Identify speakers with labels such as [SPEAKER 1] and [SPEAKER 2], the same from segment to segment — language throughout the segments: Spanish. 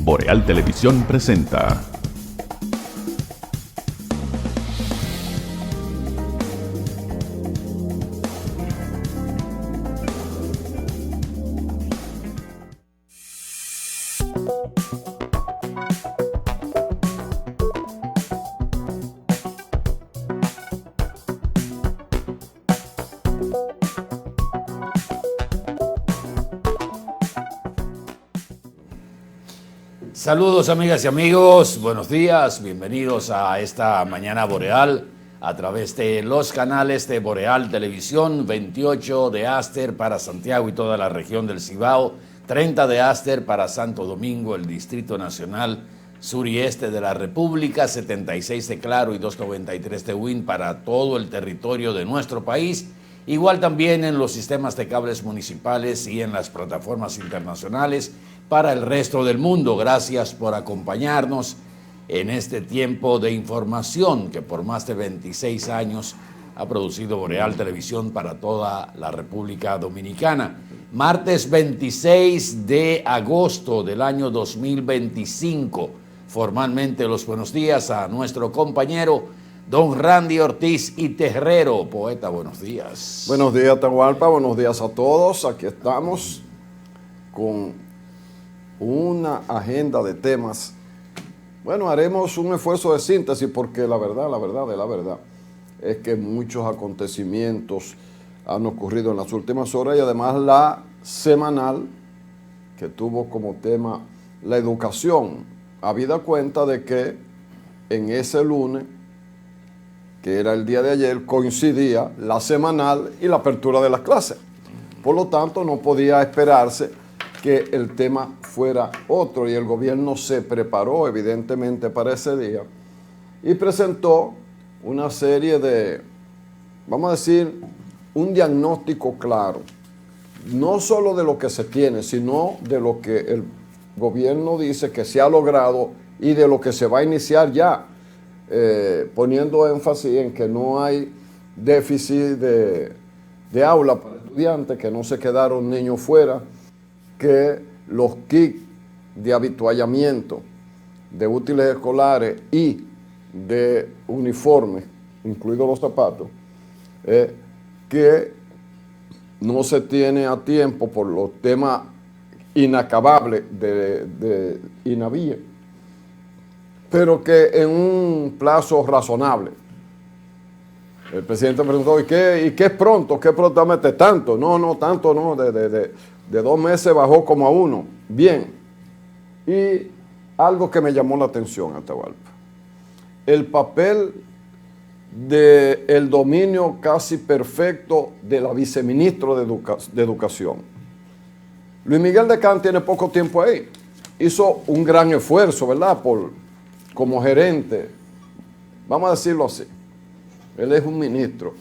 [SPEAKER 1] Boreal Televisión presenta.
[SPEAKER 2] Saludos amigas y amigos, buenos días, bienvenidos a esta mañana boreal a través de los canales de Boreal Televisión, 28 de Aster para Santiago y toda la región del Cibao, 30 de Aster para Santo Domingo, el Distrito Nacional Sur y Este de la República, 76 de Claro y 293 de WIN para todo el territorio de nuestro país, igual también en los sistemas de cables municipales y en las plataformas internacionales para el resto del mundo. Gracias por acompañarnos en este tiempo de información que por más de 26 años ha producido Boreal Televisión para toda la República Dominicana. Martes 26 de agosto del año 2025. Formalmente los buenos días a nuestro compañero don Randy Ortiz y Terrero. Poeta, buenos días.
[SPEAKER 3] Buenos días, Atahualpa, buenos días a todos. Aquí estamos con una agenda de temas. Bueno, haremos un esfuerzo de síntesis porque la verdad es que muchos acontecimientos han ocurrido en las últimas horas y además la semanal que tuvo como tema la educación, habida cuenta de que en ese lunes, que era el día de ayer, coincidía la semanal y la apertura de las clases. Por lo tanto, no podía esperarse que el tema fuera otro y el gobierno se preparó evidentemente para ese día y presentó una serie de, vamos a decir, un diagnóstico claro, no solo de lo que se tiene, sino de lo que el gobierno dice que se ha logrado y de lo que se va a iniciar ya, poniendo énfasis en que no hay déficit de aula para estudiantes, que no se quedaron niños fuera, que los kits de habituallamiento, de útiles escolares y de uniformes, incluidos los zapatos, que no se tiene a tiempo por los temas inacabables de INAVIE, pero que en un plazo razonable. El presidente preguntó, ¿y qué es pronto? ¿Qué prontamente? ¿Tanto? No, tanto no, de 2 meses bajó como a 1. Bien. Y algo que me llamó la atención, Atahualpa. El papel del dominio casi perfecto de la viceministra de Educación. Luis Miguel Decán tiene poco tiempo ahí. Hizo un gran esfuerzo, ¿verdad? Como gerente. Vamos a decirlo así. Él es un ministro.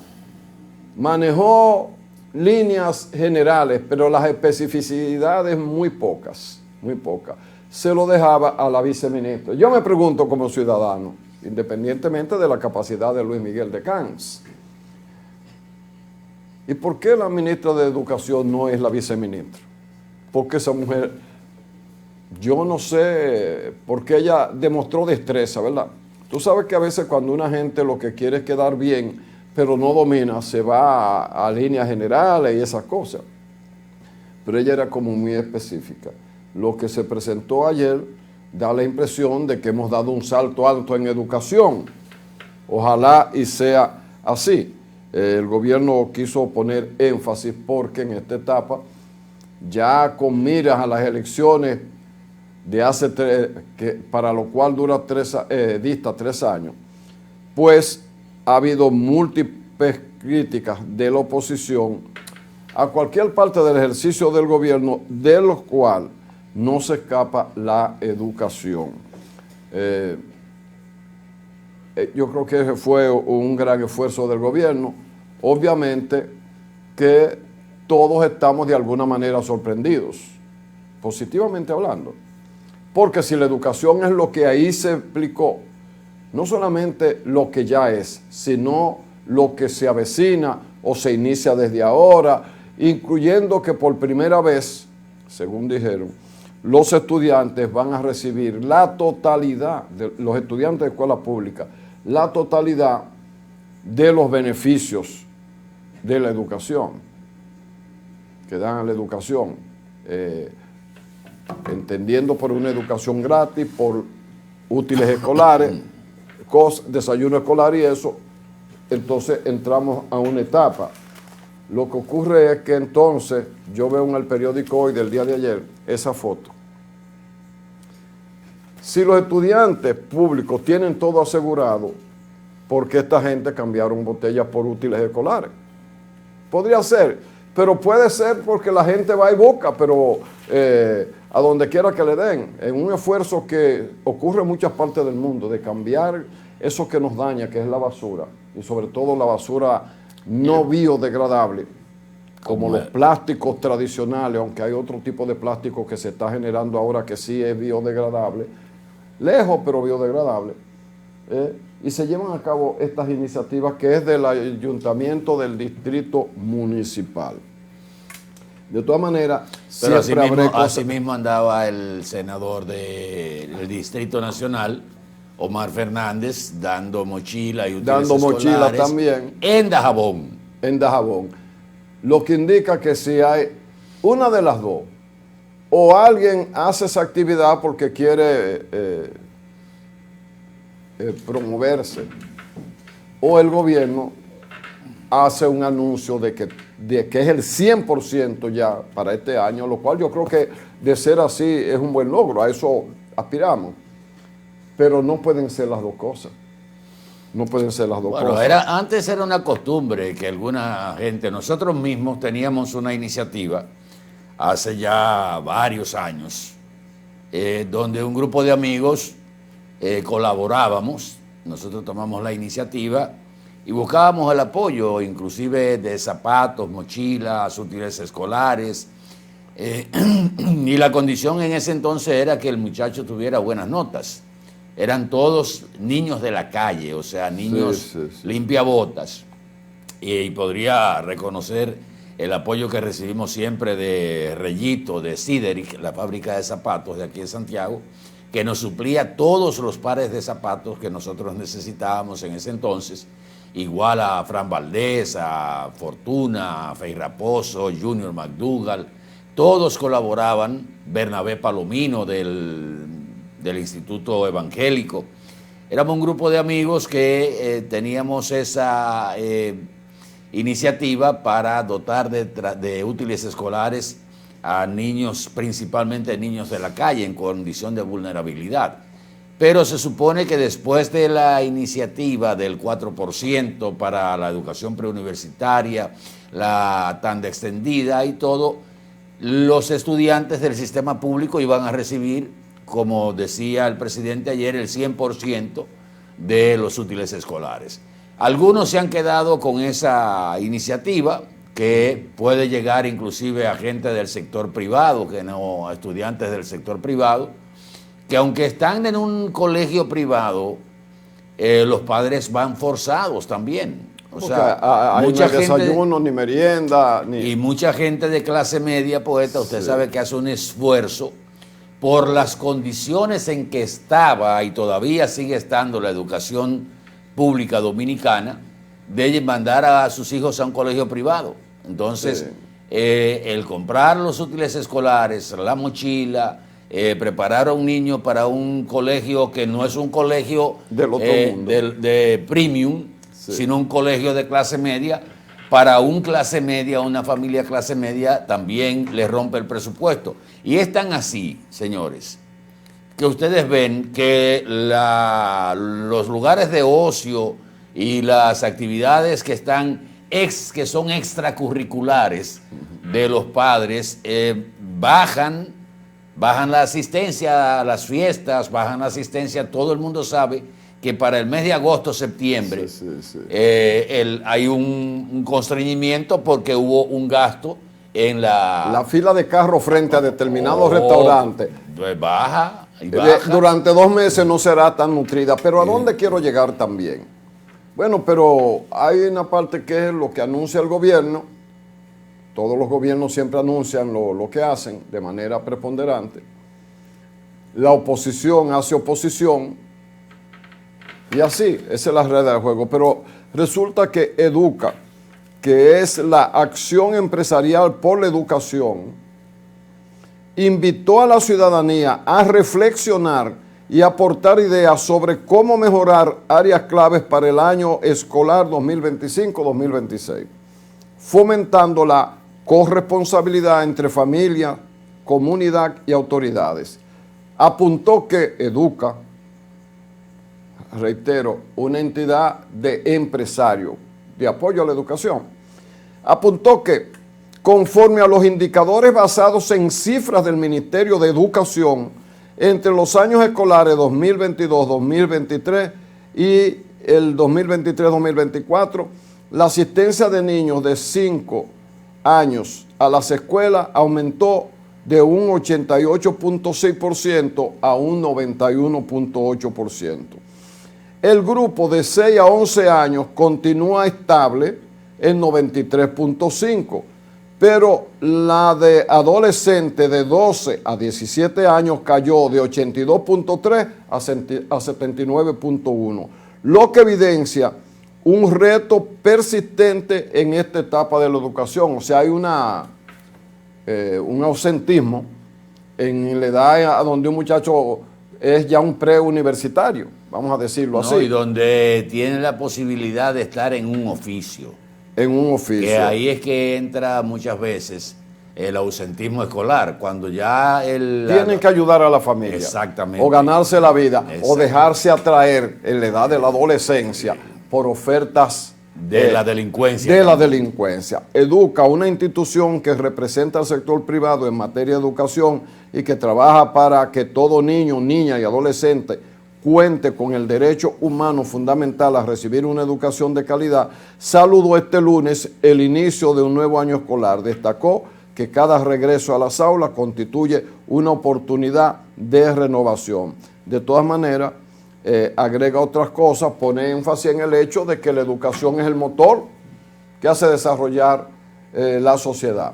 [SPEAKER 3] Manejó líneas generales, pero las especificidades muy pocas. Se lo dejaba a la viceministra. Yo me pregunto como ciudadano, independientemente de la capacidad de Luis Miguel Decán, ¿y por qué la ministra de Educación no es la viceministra? Porque esa mujer, yo no sé, porque ella demostró destreza, ¿verdad? Tú sabes que a veces cuando una gente lo que quiere es quedar bien, pero no domina, se va a líneas generales y esas cosas. Pero ella era como muy específica. Lo que se presentó ayer da la impresión de que hemos dado un salto alto en educación. Ojalá y sea así. El gobierno quiso poner énfasis porque en esta etapa, ya con miras a las elecciones de hace para lo cual dista 3 años, pues ha habido múltiples críticas de la oposición a cualquier parte del ejercicio del gobierno, de los cuales no se escapa la educación. Yo creo que ese fue un gran esfuerzo del gobierno. Obviamente que todos estamos de alguna manera sorprendidos, positivamente hablando. Porque si la educación es lo que ahí se explicó, no solamente lo que ya es, sino lo que se avecina o se inicia desde ahora, incluyendo que por primera vez, según dijeron, los estudiantes van a recibir la totalidad, los estudiantes de escuela pública, la totalidad de los beneficios de la educación, que dan a la educación, entendiendo por una educación gratis, por útiles escolares, desayuno escolar y eso. Entonces entramos a una etapa. Lo que ocurre es que entonces yo veo en el periódico hoy del día de ayer esa foto. Si los estudiantes públicos tienen todo asegurado, ¿por qué esta gente cambiaron botellas por útiles escolares? Podría ser, pero puede ser porque la gente va y busca, pero a donde quiera que le den, en un esfuerzo que ocurre en muchas partes del mundo, de cambiar eso que nos daña, que es la basura, y sobre todo la basura no biodegradable, como los plásticos tradicionales, aunque hay otro tipo de plástico que se está generando ahora que sí es biodegradable, lejos pero biodegradable, y se llevan a cabo estas iniciativas que es del ayuntamiento del distrito municipal. De todas maneras,
[SPEAKER 2] pero
[SPEAKER 3] siempre
[SPEAKER 2] así mismo andaba el senador del Distrito Nacional, Omar Fernández, dando mochila y útiles
[SPEAKER 3] mochila
[SPEAKER 2] escolares
[SPEAKER 3] también
[SPEAKER 2] en Dajabón.
[SPEAKER 3] En Dajabón. Lo que indica que si hay una de las dos, o alguien hace esa actividad porque quiere promoverse, o el gobierno hace un anuncio de que es el 100% ya para este año, lo cual yo creo que de ser así es un buen logro, a eso aspiramos. Pero no pueden ser las dos cosas. No pueden ser las dos cosas.
[SPEAKER 2] Antes era una costumbre que alguna gente, nosotros mismos teníamos una iniciativa hace ya varios años, donde un grupo de amigos colaborábamos, nosotros tomamos la iniciativa y buscábamos el apoyo, inclusive de zapatos, mochilas, útiles escolares, y la condición en ese entonces era que el muchacho tuviera buenas notas. Eran todos niños de la calle, o sea, niños limpiabotas. Y podría reconocer el apoyo que recibimos siempre de Reyito, de Sideric, la fábrica de zapatos de aquí de Santiago, que nos suplía todos los pares de zapatos que nosotros necesitábamos en ese entonces, igual a Fran Valdés, a Fortuna, a Fey Raposo, Junior McDougall, todos colaboraban, Bernabé Palomino del Instituto Evangélico. Éramos un grupo de amigos que teníamos esa iniciativa para dotar de útiles escolares a niños, principalmente niños de la calle en condición de vulnerabilidad. Pero se supone que después de la iniciativa del 4% para la educación preuniversitaria, la tanda extendida y todo, los estudiantes del sistema público iban a recibir, como decía el presidente ayer, el 100% de los útiles escolares. Algunos se han quedado con esa iniciativa, que puede llegar inclusive a gente del sector privado, que no a estudiantes del sector privado, que aunque están en un colegio privado, los padres van forzados también. O sea,
[SPEAKER 3] hay
[SPEAKER 2] mucha
[SPEAKER 3] ni desayuno, ni merienda.
[SPEAKER 2] Y mucha gente de clase media, poeta, usted sabe que hace un esfuerzo por las condiciones en que estaba y todavía sigue estando la educación pública dominicana, de mandar a sus hijos a un colegio privado. Entonces, el comprar los útiles escolares, la mochila, preparar a un niño para un colegio que no es un colegio
[SPEAKER 3] del otro mundo,
[SPEAKER 2] de premium, sino un colegio de clase media, para un clase media, una familia clase media, también le rompe el presupuesto. Y es tan así, señores, que ustedes ven que los lugares de ocio y las actividades que son extracurriculares de los padres bajan la asistencia a las fiestas, bajan la asistencia. Todo el mundo sabe que para el mes de agosto, septiembre, hay un constreñimiento porque hubo un gasto en la
[SPEAKER 3] fila de carros frente a determinados restaurantes.
[SPEAKER 2] Baja.
[SPEAKER 3] Durante 2 meses no será tan nutrida. Pero ¿a dónde quiero llegar también? Bueno, pero hay una parte que es lo que anuncia el gobierno. Todos los gobiernos siempre anuncian lo que hacen de manera preponderante. la oposición hace oposición, y así, esa es la regla del juego. Pero resulta que Educa, que es la acción empresarial por la educación, invitó a la ciudadanía a reflexionar y aportar ideas sobre cómo mejorar áreas claves para el año escolar 2025-2026, fomentando la corresponsabilidad entre familia, comunidad y autoridades. Apuntó que Educa, reitero, una entidad de empresarios de apoyo a la educación, apuntó que conforme a los indicadores basados en cifras del Ministerio de Educación, entre los años escolares 2022-2023 y el 2023-2024, la asistencia de niños de 5 años a las escuelas aumentó de un 88.6% a un 91.8%. El grupo de 6 a 11 años continúa estable en 93.5%, pero la de adolescentes de 12 a 17 años cayó de 82.3 a 79.1, lo que evidencia un reto persistente en esta etapa de la educación. O sea, hay un ausentismo en la edad a donde un muchacho es ya un preuniversitario, vamos a decirlo así.
[SPEAKER 2] Y donde tiene la posibilidad de estar en un oficio.
[SPEAKER 3] En un oficio.
[SPEAKER 2] Que ahí es que entra muchas veces el ausentismo escolar, cuando ya
[SPEAKER 3] tienen que ayudar a la familia.
[SPEAKER 2] Exactamente.
[SPEAKER 3] O ganarse la vida, o dejarse atraer en la edad de la adolescencia por ofertas
[SPEAKER 2] de la delincuencia.
[SPEAKER 3] De la delincuencia. Educa, una institución que representa al sector privado en materia de educación y que trabaja para que todo niño, niña y adolescente cuente con el derecho humano fundamental a recibir una educación de calidad, saludó este lunes el inicio de un nuevo año escolar. Destacó que cada regreso a las aulas constituye una oportunidad de renovación. De todas maneras, agrega otras cosas, pone énfasis en el hecho de que la educación es el motor que hace desarrollar la sociedad.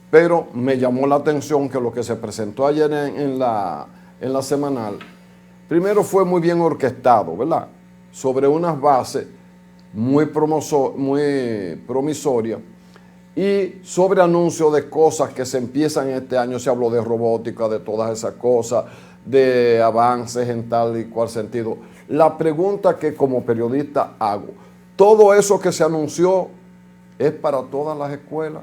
[SPEAKER 3] Pero me llamó la atención que lo que se presentó ayer en la semanal, primero fue muy bien orquestado, ¿verdad? Sobre unas bases muy promisorias y sobre anuncios de cosas que se empiezan este año. Se habló de robótica, de todas esas cosas, de avances en tal y cual sentido. La pregunta que como periodista hago, ¿todo eso que se anunció es para todas las escuelas?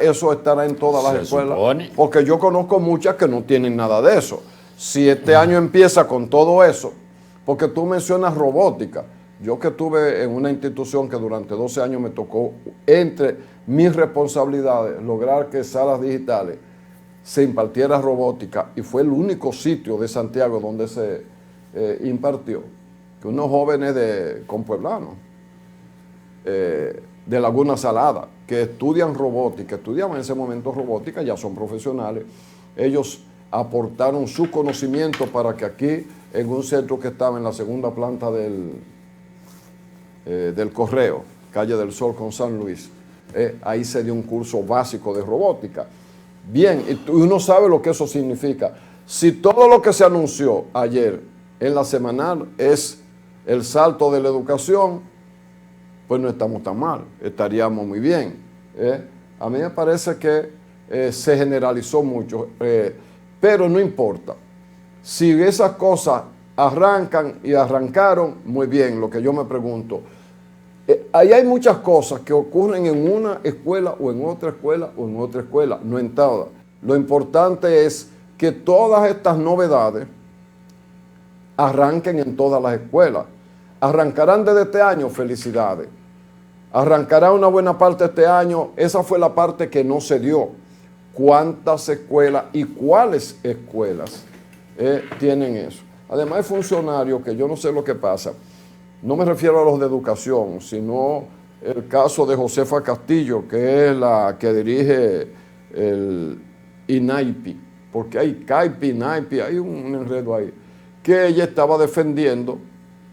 [SPEAKER 3] ¿Eso estará en todas las escuelas?
[SPEAKER 2] Supone.
[SPEAKER 3] Porque yo conozco muchas que no tienen nada de eso. Si este año empieza con todo eso, porque tú mencionas robótica, yo que estuve en una institución que durante 12 años me tocó, entre mis responsabilidades, lograr que salas digitales se impartiera robótica, y fue el único sitio de Santiago donde se impartió, que unos jóvenes compueblanos, de Laguna Salada, que estudian robótica, estudiaban en ese momento robótica, ya son profesionales, ellos aportaron su conocimiento para que aquí, en un centro que estaba en la segunda planta del Correo, Calle del Sol con San Luis, ahí se dio un curso básico de robótica. Bien, y uno sabe lo que eso significa. Si todo lo que se anunció ayer en la semanal es el salto de la educación, pues no estamos tan mal, estaríamos muy bien. A mí me parece que se generalizó mucho, pero no importa. Si esas cosas arrancan y arrancaron, muy bien. Lo que yo me pregunto, ahí hay muchas cosas que ocurren en una escuela o en otra escuela o en otra escuela, no en todas. Lo importante es que todas estas novedades arranquen en todas las escuelas. Arrancarán desde este año, felicidades. Arrancará una buena parte este año. Esa fue la parte que no se dio. ¿Cuántas escuelas y cuáles escuelas tienen eso? Además hay funcionarios que yo no sé lo que pasa. No me refiero a los de educación, sino el caso de Josefa Castillo, que es la que dirige el INAIPI, porque hay CAIPI, INAIPI, hay un enredo ahí, que ella estaba defendiendo,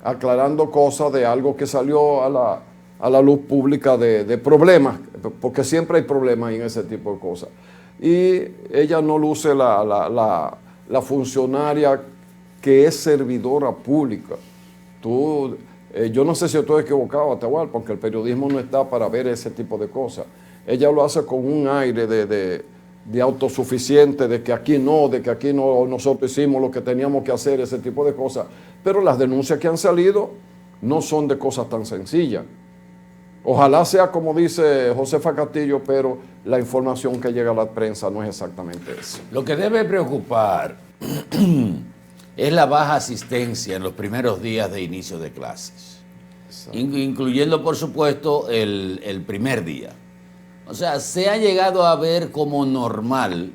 [SPEAKER 3] aclarando cosas de algo que salió a la luz pública de problemas, porque siempre hay problemas en ese tipo de cosas. y ella no luce la funcionaria que es servidora pública. Yo no sé si estoy equivocado, Atahualpa, porque el periodismo no está para ver ese tipo de cosas. Ella lo hace con un aire de autosuficiente, de que aquí no nosotros hicimos lo que teníamos que hacer, ese tipo de cosas. Pero las denuncias que han salido no son de cosas tan sencillas. Ojalá sea como dice Josefa Castillo, pero la información que llega a la prensa no es exactamente eso.
[SPEAKER 2] Lo que debe preocupar es la baja asistencia en los primeros días de inicio de clases, incluyendo por supuesto el primer día. O sea, se ha llegado a ver como normal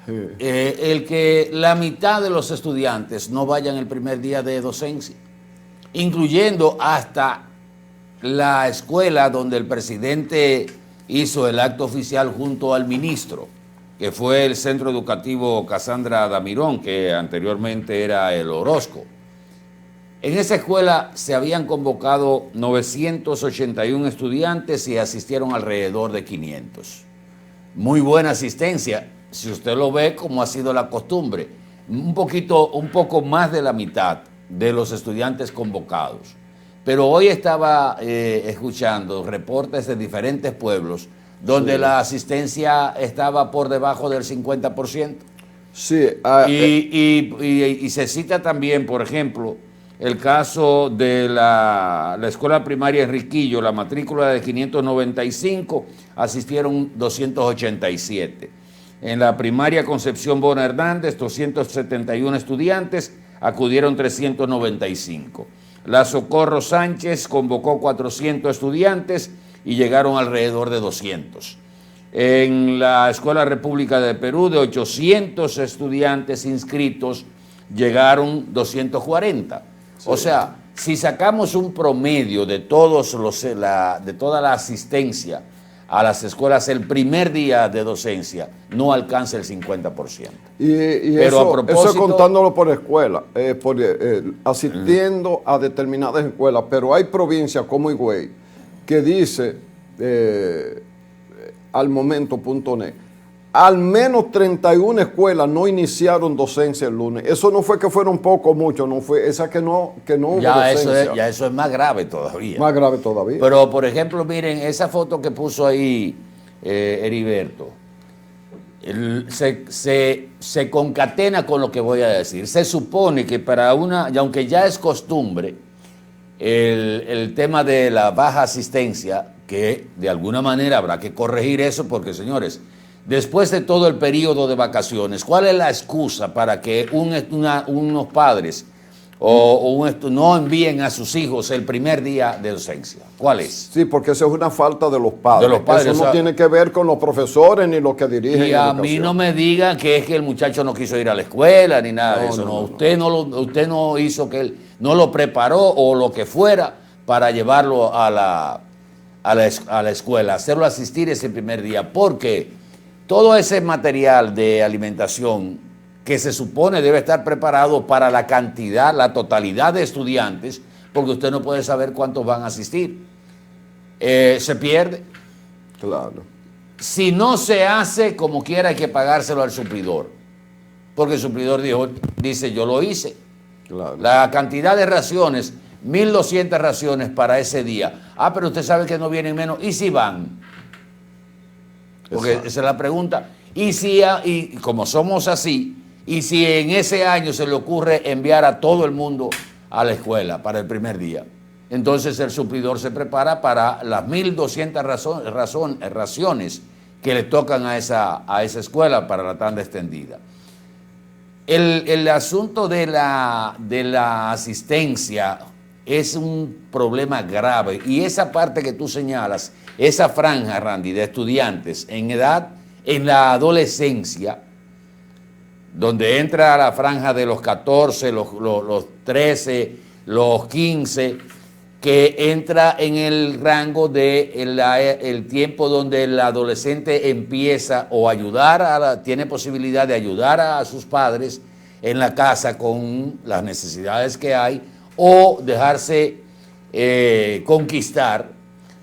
[SPEAKER 2] el que la mitad de los estudiantes no vayan el primer día de docencia, incluyendo hasta la escuela donde el presidente hizo el acto oficial junto al ministro, que fue el Centro Educativo Casandra Damirón, que anteriormente era el Orozco. En esa escuela se habían convocado 981 estudiantes y asistieron alrededor de 500. Muy buena asistencia, si usted lo ve como ha sido la costumbre. Un poco más de la mitad de los estudiantes convocados. Pero hoy estaba escuchando reportes de diferentes pueblos donde la asistencia estaba por debajo del 50%.
[SPEAKER 3] Sí,
[SPEAKER 2] y se cita también, por ejemplo, el caso de la escuela primaria Enriquillo, la matrícula de 595, asistieron 287. En la primaria Concepción Bona Hernández, 271 estudiantes, acudieron 395. La Socorro Sánchez convocó 400 estudiantes y llegaron alrededor de 200. En la Escuela República de Perú, de 800 estudiantes inscritos, llegaron 240. Sí. O sea, si sacamos un promedio de toda la asistencia a las escuelas el primer día de docencia, no alcanza el 50%.
[SPEAKER 3] Pero eso es contándolo por escuela, asistiendo a determinadas escuelas, pero hay provincias como Higüey que dice al momento.net, al menos 31 escuelas no iniciaron docencia el lunes. Eso no fue que fueron poco o mucho, no fue esa que no hubo docencia.
[SPEAKER 2] Ya eso es más grave todavía.
[SPEAKER 3] Más grave todavía.
[SPEAKER 2] Pero, por ejemplo, miren, esa foto que puso ahí Heriberto, se concatena con lo que voy a decir. Se supone que y aunque ya es costumbre, el tema de la baja asistencia, que de alguna manera habrá que corregir eso, porque, señores, después de todo el periodo de vacaciones, ¿cuál es la excusa para que unos padres no envíen a sus hijos el primer día de docencia? ¿Cuál es?
[SPEAKER 3] Sí, porque eso es una falta de los padres. Eso no tiene que ver con los profesores ni los que dirigen.
[SPEAKER 2] Y a mí no me digan que es que el muchacho no quiso ir a la escuela ni nada de eso. Usted no hizo que él no lo preparó o lo que fuera para llevarlo a la escuela, hacerlo asistir ese primer día, porque todo ese material de alimentación que se supone debe estar preparado para la totalidad de estudiantes, porque usted no puede saber cuántos van a asistir. Se pierde.
[SPEAKER 3] Claro.
[SPEAKER 2] Si no se hace, como quiera, hay que pagárselo al suplidor, porque el suplidor dice, yo lo hice.
[SPEAKER 3] Claro.
[SPEAKER 2] La cantidad de raciones, 1.200 raciones para ese día. Pero usted sabe que no vienen menos. ¿Y si van? Porque esa es la pregunta. Y como somos así, y si en ese año se le ocurre enviar a todo el mundo a la escuela para el primer día, entonces el suplidor se prepara para las 1.200 raciones que le tocan a esa escuela para la tanda extendida. El asunto de la asistencia es un problema grave, y esa parte que tú señalas, esa franja, Randy, de estudiantes en la adolescencia, donde entra la franja de los 14, los 13, los 15, que entra en el rango de el tiempo donde el adolescente empieza tiene posibilidad de ayudar a sus padres en la casa con las necesidades que hay, o dejarse conquistar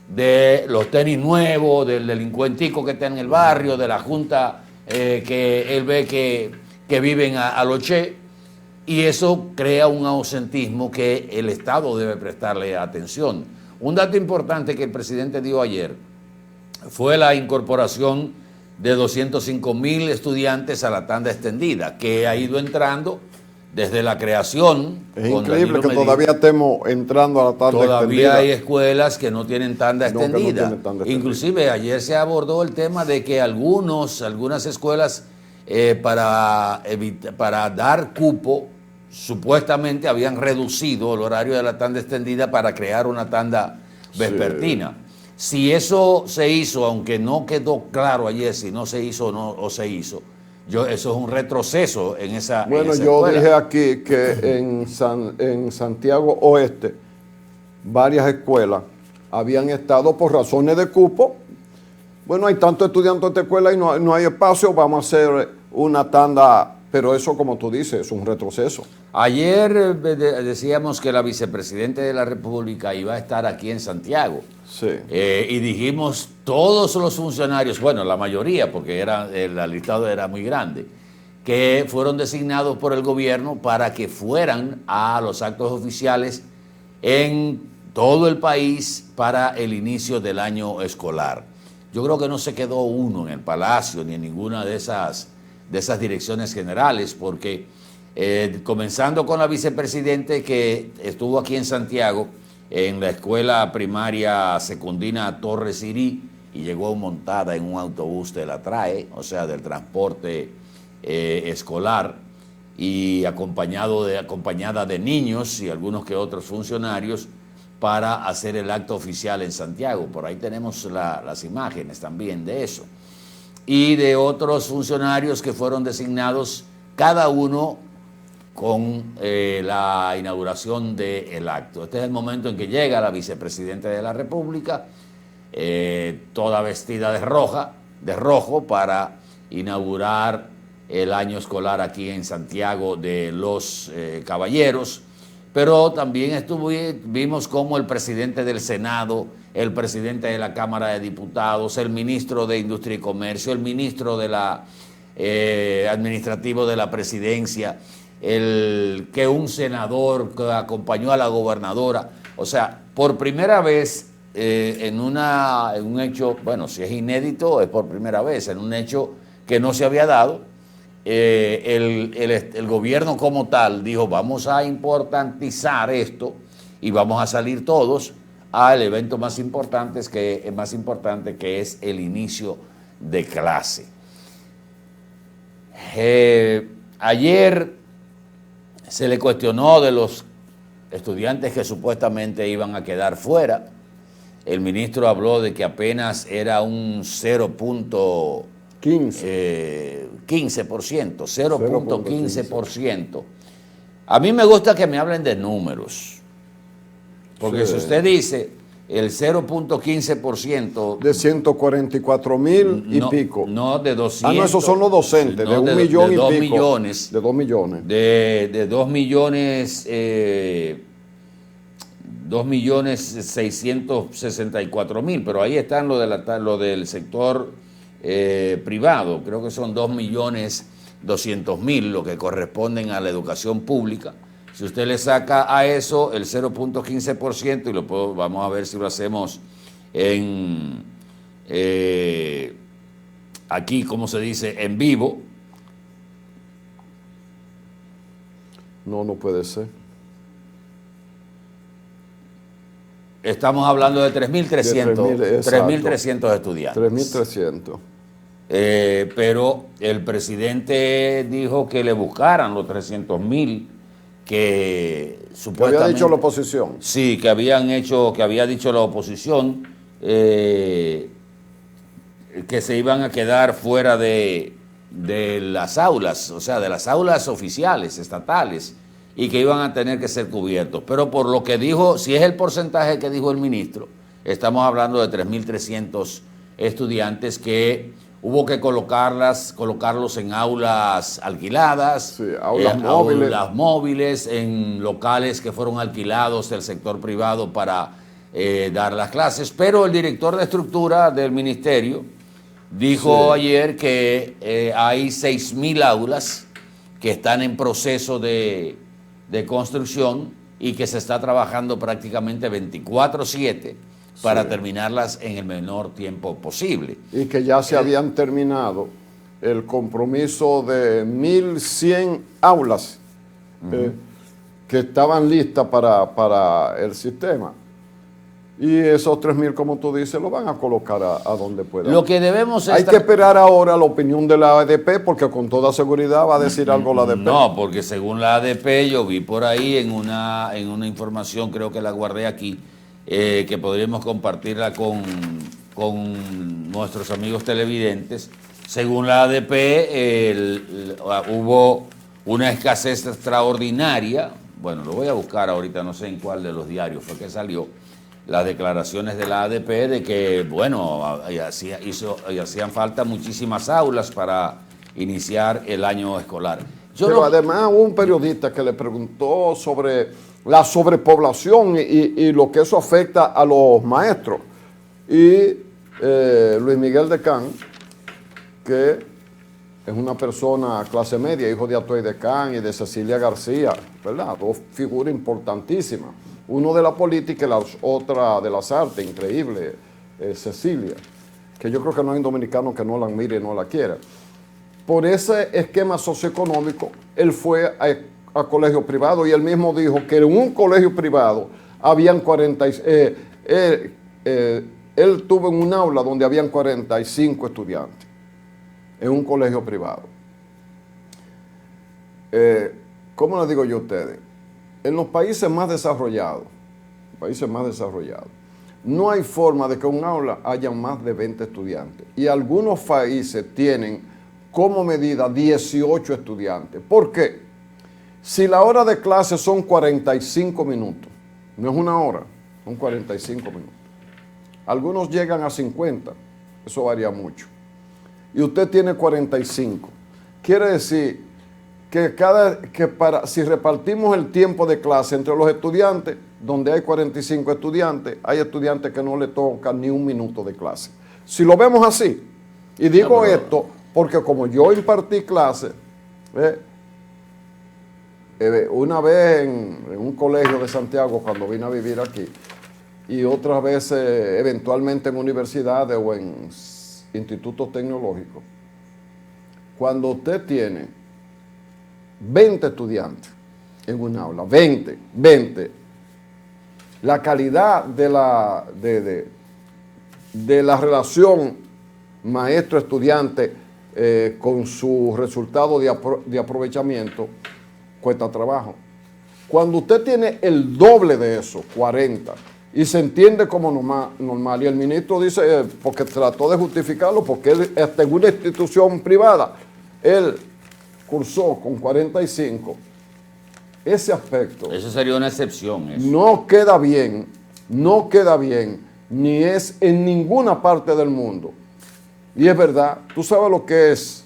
[SPEAKER 2] de los tenis nuevos, del delincuentico que está en el barrio, de la junta que él ve que viven a lo che, y eso crea un ausentismo que el Estado debe prestarle atención. Un dato importante que el presidente dio ayer fue la incorporación de 205,000 estudiantes a la tanda extendida, que ha ido entrando desde la creación.
[SPEAKER 3] Es increíble que todavía estemos entrando a la tanda extendida.
[SPEAKER 2] Todavía hay escuelas que no tienen tanda extendida. Inclusive ayer se abordó el tema de que algunas escuelas para dar cupo supuestamente habían reducido el horario de la tanda extendida para crear una tanda vespertina. Sí. Si eso se hizo, aunque no quedó claro ayer si no se hizo o se hizo, eso es un retroceso en esa
[SPEAKER 3] Bueno,
[SPEAKER 2] en esa
[SPEAKER 3] yo
[SPEAKER 2] escuela.
[SPEAKER 3] dije aquí que en Santiago Oeste varias escuelas habían estado por razones de cupo. Bueno, hay tantos estudiantes de esta escuela y no hay espacio, vamos a hacer una tanda, pero eso, como tú dices, es un retroceso.
[SPEAKER 2] Ayer decíamos que la vicepresidenta de la República iba a estar aquí en Santiago.
[SPEAKER 3] Sí.
[SPEAKER 2] Y dijimos todos los funcionarios, bueno, la mayoría, porque el listado era muy grande, que fueron designados por el gobierno para que fueran a los actos oficiales en todo el país para el inicio del año escolar. Yo creo que no se quedó uno en el Palacio ni en ninguna de esas direcciones generales, porque comenzando con la vicepresidente que estuvo aquí en Santiago, en la escuela primaria secundina Torres Irí, y llegó montada en un autobús de la TRAE, o sea, del transporte escolar, y acompañada de niños y algunos que otros funcionarios para hacer el acto oficial en Santiago. Por ahí tenemos las imágenes también de eso. Y de otros funcionarios que fueron designados, cada uno con la inauguración del acto. Este es el momento en que llega la vicepresidenta de la República, toda vestida de rojo, para inaugurar el año escolar aquí en Santiago de los Caballeros. Pero también vimos cómo el presidente del Senado, el presidente de la Cámara de Diputados, el ministro de Industria y Comercio, el ministro de administrativo de la presidencia, que un senador que acompañó a la gobernadora, o sea, por primera vez en un hecho, bueno, si es inédito, es por primera vez, en un hecho que no se había dado, el gobierno como tal dijo, vamos a importantizar esto y vamos a salir todos al evento más importante que es el inicio de clase. Ayer se le cuestionó de los estudiantes que supuestamente iban a quedar fuera. El ministro habló de que apenas era un 0.15%, 0.15%. A mí me gusta que me hablen de números, porque si usted dice el 0.15%...
[SPEAKER 3] De 144,000 y pico.
[SPEAKER 2] No, de 200.
[SPEAKER 3] No, esos son los docentes,
[SPEAKER 2] no,
[SPEAKER 3] de 1 millón y pico.
[SPEAKER 2] Millones,
[SPEAKER 3] de 2 millones.
[SPEAKER 2] De 2.664.000, pero ahí están lo del sector privado, creo que son 2.200.000 lo que corresponden a la educación pública. Si usted le saca a eso el 0.15% y vamos a ver si lo hacemos aquí, ¿cómo se dice? En vivo.
[SPEAKER 3] No puede ser.
[SPEAKER 2] Estamos hablando de 3.300 estudiantes.
[SPEAKER 3] 3.300.
[SPEAKER 2] Pero el presidente dijo que le buscaran los 300.000 que supuestamente...
[SPEAKER 3] había dicho la oposición.
[SPEAKER 2] Sí, que había dicho la oposición que se iban a quedar fuera de las aulas, o sea, de las aulas oficiales, estatales, y que iban a tener que ser cubiertos. Pero por lo que dijo, si es el porcentaje que dijo el ministro, estamos hablando de 3.300 estudiantes que hubo que colocarlos en aulas alquiladas,
[SPEAKER 3] sí, aulas
[SPEAKER 2] móviles, en locales que fueron alquilados del sector privado para dar las clases. Pero el director de estructura del ministerio dijo ayer que hay 6.000 aulas que están en proceso de construcción y que se está trabajando prácticamente 24/7 para terminarlas en el menor tiempo posible.
[SPEAKER 3] Y que ya se habían terminado el compromiso de 1.100 aulas que estaban listas para el sistema. Y esos 3.000, como tú dices, lo van a colocar a donde puedan.
[SPEAKER 2] Lo que debemos
[SPEAKER 3] Hay que esperar ahora la opinión de la ADP, porque con toda seguridad va a decir algo la ADP.
[SPEAKER 2] No, porque según la ADP, yo vi por ahí en una información, creo que la guardé aquí, que podríamos compartirla con nuestros amigos televidentes. Según la ADP, hubo una escasez extraordinaria. Bueno, lo voy a buscar ahorita, no sé en cuál de los diarios fue que salió. Las declaraciones de la ADP de que, bueno, hacían falta muchísimas aulas para iniciar el año escolar.
[SPEAKER 3] Pero además hubo un periodista que le preguntó sobre la sobrepoblación y lo que eso afecta a los maestros. Y Luis Miguel Decán, que es una persona clase media, hijo de Atoy Decán y de Cecilia García, ¿verdad? Dos figuras importantísimas. Uno de la política y la otra de las artes, increíble, Cecilia, que yo creo que no hay un dominicano que no la admire y no la quiera. Por ese esquema socioeconómico, él fue a colegio privado y él mismo dijo que en un colegio privado habían 46, él tuvo en un aula donde habían 45 estudiantes, en un colegio privado. ¿Cómo les digo yo a ustedes? En los países más desarrollados, no hay forma de que en un aula haya más de 20 estudiantes. Y algunos países tienen como medida 18 estudiantes. ¿Por qué? Si la hora de clase son 45 minutos, no es una hora, son 45 minutos. Algunos llegan a 50, eso varía mucho. Y usted tiene 45. Quiere decir que si repartimos el tiempo de clase entre los estudiantes, donde hay 45 estudiantes, hay estudiantes que no le tocan ni un minuto de clase. Si lo vemos así, y digo esto porque como yo impartí clases, una vez en un colegio de Santiago cuando vine a vivir aquí, y otras veces eventualmente en universidades o en institutos tecnológicos, cuando usted tiene 20 estudiantes en un aula, 20, la calidad de la relación maestro-estudiante con su resultado de aprovechamiento cuesta trabajo. Cuando usted tiene el doble de eso, 40, y se entiende como normal, y el ministro dice, porque trató de justificarlo, porque él, hasta en una institución privada, él cursó con 45, ese aspecto...
[SPEAKER 2] Eso sería una excepción. Eso.
[SPEAKER 3] No queda bien, ni es en ninguna parte del mundo. Y es verdad, tú sabes lo que es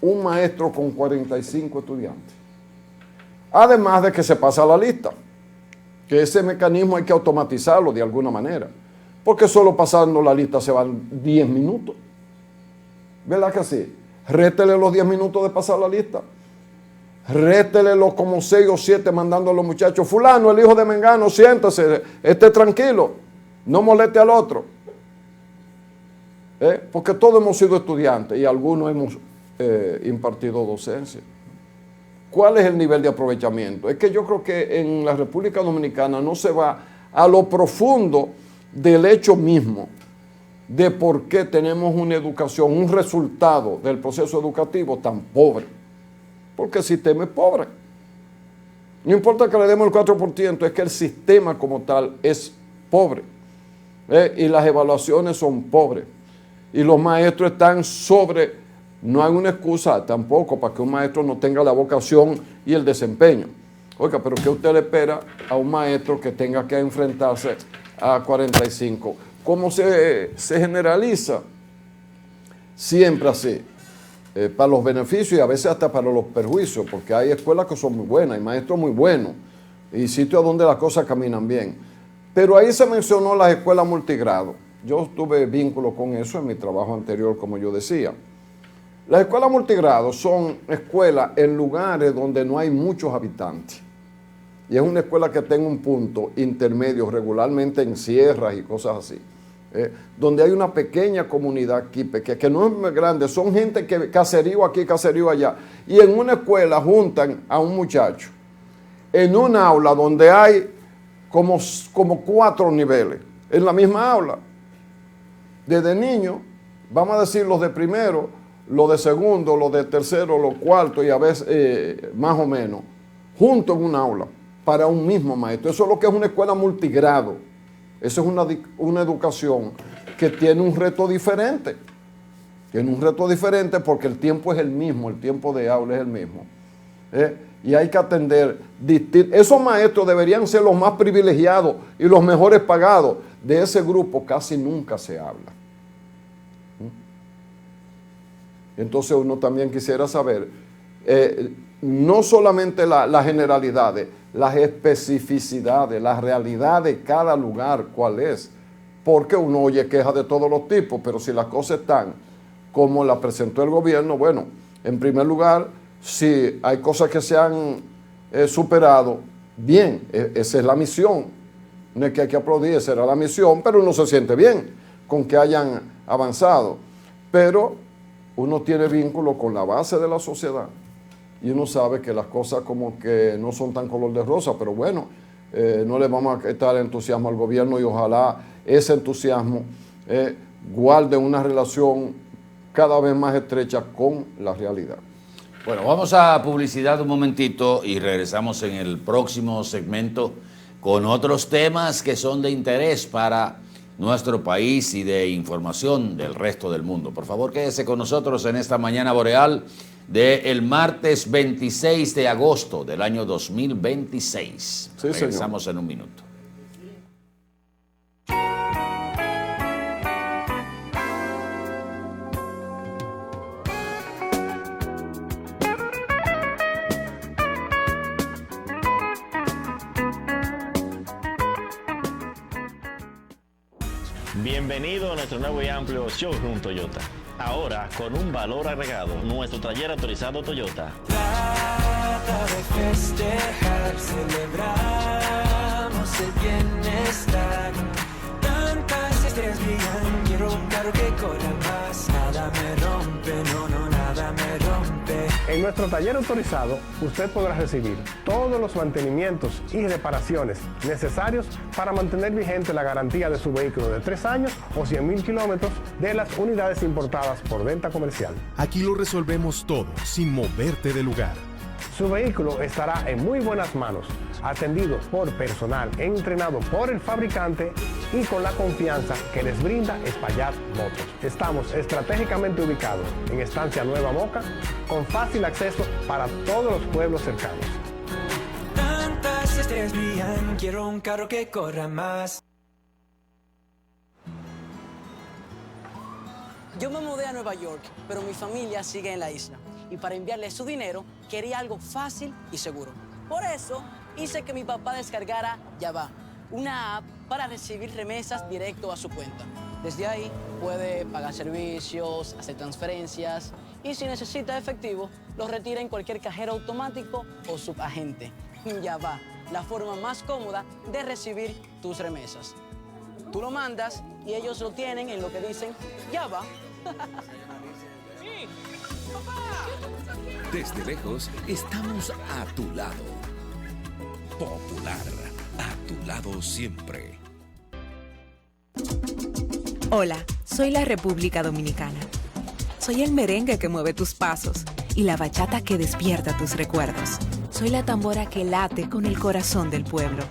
[SPEAKER 3] un maestro con 45 estudiantes. Además de que se pasa la lista, que ese mecanismo hay que automatizarlo de alguna manera, porque solo pasando la lista se van 10 minutos. ¿Verdad que sí? Réstele los 10 minutos de pasar la lista. Réstele los como 6 o 7 mandando a los muchachos, fulano, el hijo de Mengano, siéntese, esté tranquilo, no moleste al otro. Porque todos hemos sido estudiantes y algunos hemos impartido docencia. ¿Cuál es el nivel de aprovechamiento? Es que yo creo que en la República Dominicana no se va a lo profundo del hecho mismo de por qué tenemos una educación, un resultado del proceso educativo tan pobre. Porque el sistema es pobre. No importa que le demos el 4%, es que el sistema como tal es pobre. Y las evaluaciones son pobres. Y los maestros están sobre... No hay una excusa tampoco para que un maestro no tenga la vocación y el desempeño. Oiga, pero ¿qué usted le espera a un maestro que tenga que enfrentarse a 45? ¿Cómo se generaliza? Siempre así. Para los beneficios y a veces hasta para los perjuicios, porque hay escuelas que son muy buenas, hay maestros muy buenos y sitios donde las cosas caminan bien. Pero ahí se mencionó las escuelas multigrado. yo tuve vínculo con eso en mi trabajo anterior, como yo decía. Las escuelas multigrado son escuelas en lugares donde no hay muchos habitantes. Y es una escuela que tenga un punto intermedio, regularmente en sierras y cosas así. Donde hay una pequeña comunidad aquí, que no es muy grande, son gente que caserío aquí, caserío allá. Y en una escuela juntan a un muchacho en un aula donde hay como 4 niveles, en la misma aula. Desde niño, vamos a decir los de primero, los de segundo, los de tercero, los cuartos y a veces más o menos, juntos en un aula para un mismo maestro. Eso es lo que es una escuela multigrado. Eso es una educación que tiene un reto diferente. Tiene un reto diferente porque el tiempo es el mismo, el tiempo de aula es el mismo. Y hay que atender esos maestros deberían ser los más privilegiados y los mejores pagados. De ese grupo casi nunca se habla. Entonces uno también quisiera saber, no solamente las generalidades, las especificidades, la realidad de cada lugar, cuál es. Porque uno oye quejas de todos los tipos, pero si las cosas están como la presentó el gobierno, bueno, en primer lugar, si hay cosas que se han superado, bien, esa es la misión. No es que hay que aplaudir, esa era la misión, pero uno se siente bien con que hayan avanzado. Pero uno tiene vínculo con la base de la sociedad y uno sabe que las cosas como que no son tan color de rosa, pero bueno, no le vamos a quitar entusiasmo al gobierno y ojalá ese entusiasmo guarde una relación cada vez más estrecha con la realidad.
[SPEAKER 2] Bueno, vamos a publicidad un momentito y regresamos en el próximo segmento con otros temas que son de interés para nuestro país y de información del resto del mundo. Por favor, quédese con nosotros en esta mañana boreal del martes 26 de agosto del año 2026.
[SPEAKER 3] Sí,
[SPEAKER 2] regresamos
[SPEAKER 3] señor.
[SPEAKER 2] En un minuto.
[SPEAKER 4] Bienvenido a nuestro nuevo y amplio showroom Toyota. Ahora, con un valor agregado, nuestro taller autorizado Toyota.
[SPEAKER 5] Trata de festejar, celebramos el bienestar. Tantas estrellas brillan, quiero un carro que corra más. Nada me rompe, no, nada me rompe.
[SPEAKER 6] En nuestro taller autorizado, usted podrá recibir todos los mantenimientos y reparaciones necesarios para mantener vigente la garantía de su vehículo de 3 años o 100,000 kilómetros de las unidades importadas por venta comercial.
[SPEAKER 7] Aquí lo resolvemos todo, sin moverte de lugar.
[SPEAKER 6] Su vehículo estará en muy buenas manos, atendido por personal entrenado por el fabricante y con la confianza que les brinda Espaillat Motors. Estamos estratégicamente ubicados en Estancia Nueva Moca, con fácil acceso para todos los pueblos cercanos.
[SPEAKER 5] Tantas estrellas brillan, quiero un carro que corra más.
[SPEAKER 8] Yo me mudé a Nueva York, pero mi familia sigue en la isla. Y para enviarle su dinero, quería algo fácil y seguro. Por eso, hice que mi papá descargara Yavá, una app para recibir remesas directo a su cuenta. Desde ahí, puede pagar servicios, hacer transferencias y si necesita efectivo, lo retira en cualquier cajero automático o subagente. Yavá, la forma más cómoda de recibir tus remesas. Tú lo mandas y ellos lo tienen en lo que dicen Yavá.
[SPEAKER 1] Desde lejos, estamos a tu lado. Popular, a tu lado siempre.
[SPEAKER 9] Hola, soy la República Dominicana. Soy el merengue que mueve tus pasos y la bachata que despierta tus recuerdos. Soy la tambora que late con el corazón del pueblo.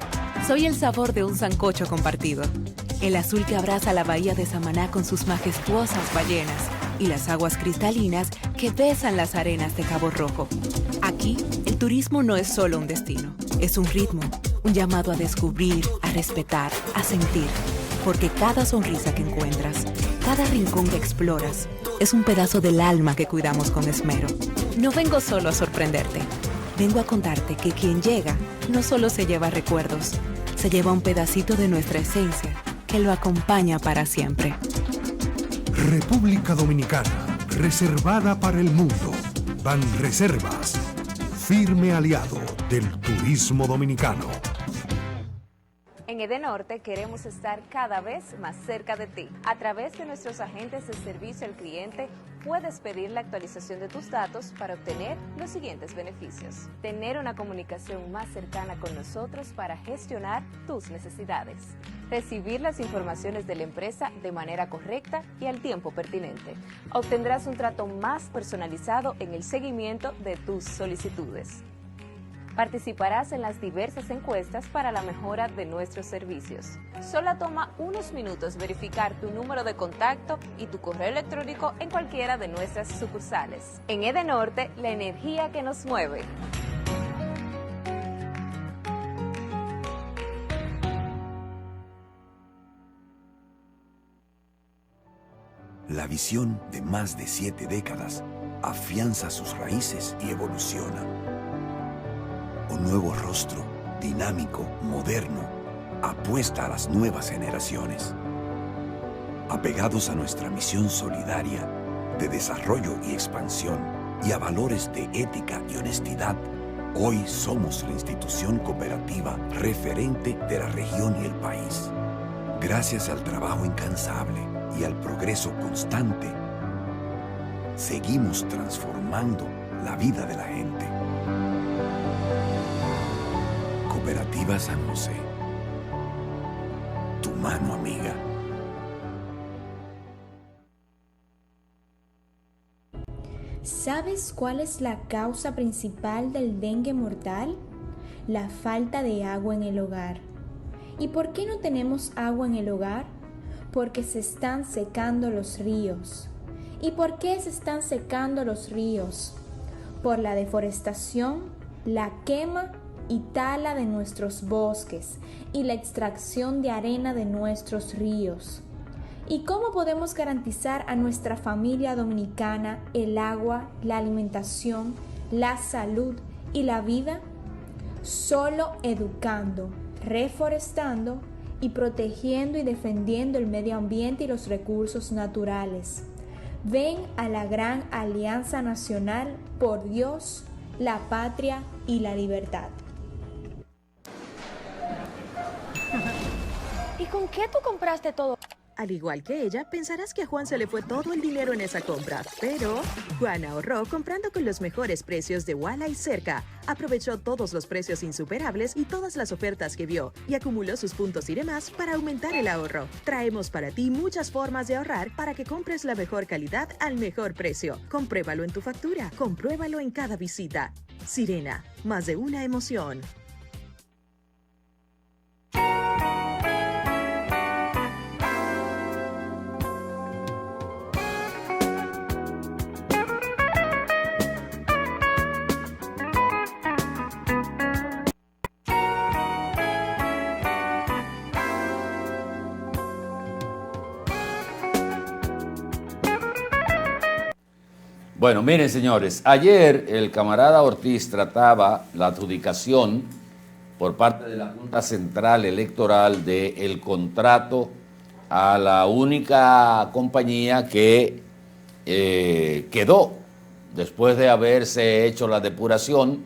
[SPEAKER 9] Soy el sabor de un sancocho compartido. El azul que abraza la bahía de Samaná con sus majestuosas ballenas y las aguas cristalinas que besan las arenas de Cabo Rojo. Aquí, el turismo no es solo un destino, es un ritmo, un llamado a descubrir, a respetar, a sentir. Porque cada sonrisa que encuentras, cada rincón que exploras, es un pedazo del alma que cuidamos con esmero. No vengo solo a sorprenderte, vengo a contarte que quien llega no solo se lleva recuerdos, se lleva un pedacito de nuestra esencia, que lo acompaña para siempre.
[SPEAKER 7] República Dominicana, reservada para el mundo. Banreservas, firme aliado del turismo dominicano.
[SPEAKER 10] En Edenorte queremos estar cada vez más cerca de ti. A través de nuestros agentes de servicio al cliente, puedes pedir la actualización de tus datos para obtener los siguientes beneficios. Tener una comunicación más cercana con nosotros para gestionar tus necesidades. Recibir las informaciones de la empresa de manera correcta y al tiempo pertinente. Obtendrás un trato más personalizado en el seguimiento de tus solicitudes. Participarás en las diversas encuestas para la mejora de nuestros servicios. Solo toma unos minutos verificar tu número de contacto y tu correo electrónico en cualquiera de nuestras sucursales. En Edenorte, la energía que nos mueve.
[SPEAKER 1] La visión de más de 7 décadas afianza sus raíces y evoluciona. Un nuevo rostro, dinámico, moderno, apuesta a las nuevas generaciones. Apegados a nuestra misión solidaria de desarrollo y expansión y a valores de ética y honestidad, hoy somos la institución cooperativa referente de la región y el país. Gracias al trabajo incansable y al progreso constante, seguimos transformando la vida de la gente. Cooperativa San José, tu mano amiga.
[SPEAKER 11] ¿Sabes cuál es la causa principal del dengue mortal? La falta de agua en el hogar. ¿Y por qué no tenemos agua en el hogar? Porque se están secando los ríos. ¿Y por qué se están secando los ríos? Por la deforestación, la quema y tala de nuestros bosques y la extracción de arena de nuestros ríos. ¿Y cómo podemos garantizar a nuestra familia dominicana el agua, la alimentación, la salud y la vida? Solo educando, reforestando y protegiendo y defendiendo el medio ambiente y los recursos naturales. Ven a la gran Alianza Nacional por Dios, la Patria y la Libertad.
[SPEAKER 12] ¿Y con qué tú compraste todo?
[SPEAKER 13] Al igual que ella, pensarás que a Juan se le fue todo el dinero en esa compra, pero Juan ahorró comprando con los mejores precios de Walla y Cerca. Aprovechó todos los precios insuperables y todas las ofertas que vio y acumuló sus puntos y demás para aumentar el ahorro. Traemos para ti muchas formas de ahorrar para que compres la mejor calidad al mejor precio. Compruébalo en tu factura, compruébalo en cada visita. Sirena, más de una emoción.
[SPEAKER 2] Bueno, miren señores, ayer el camarada Ortiz trataba la adjudicación por parte de la Junta Central Electoral del contrato a la única compañía que quedó después de haberse hecho la depuración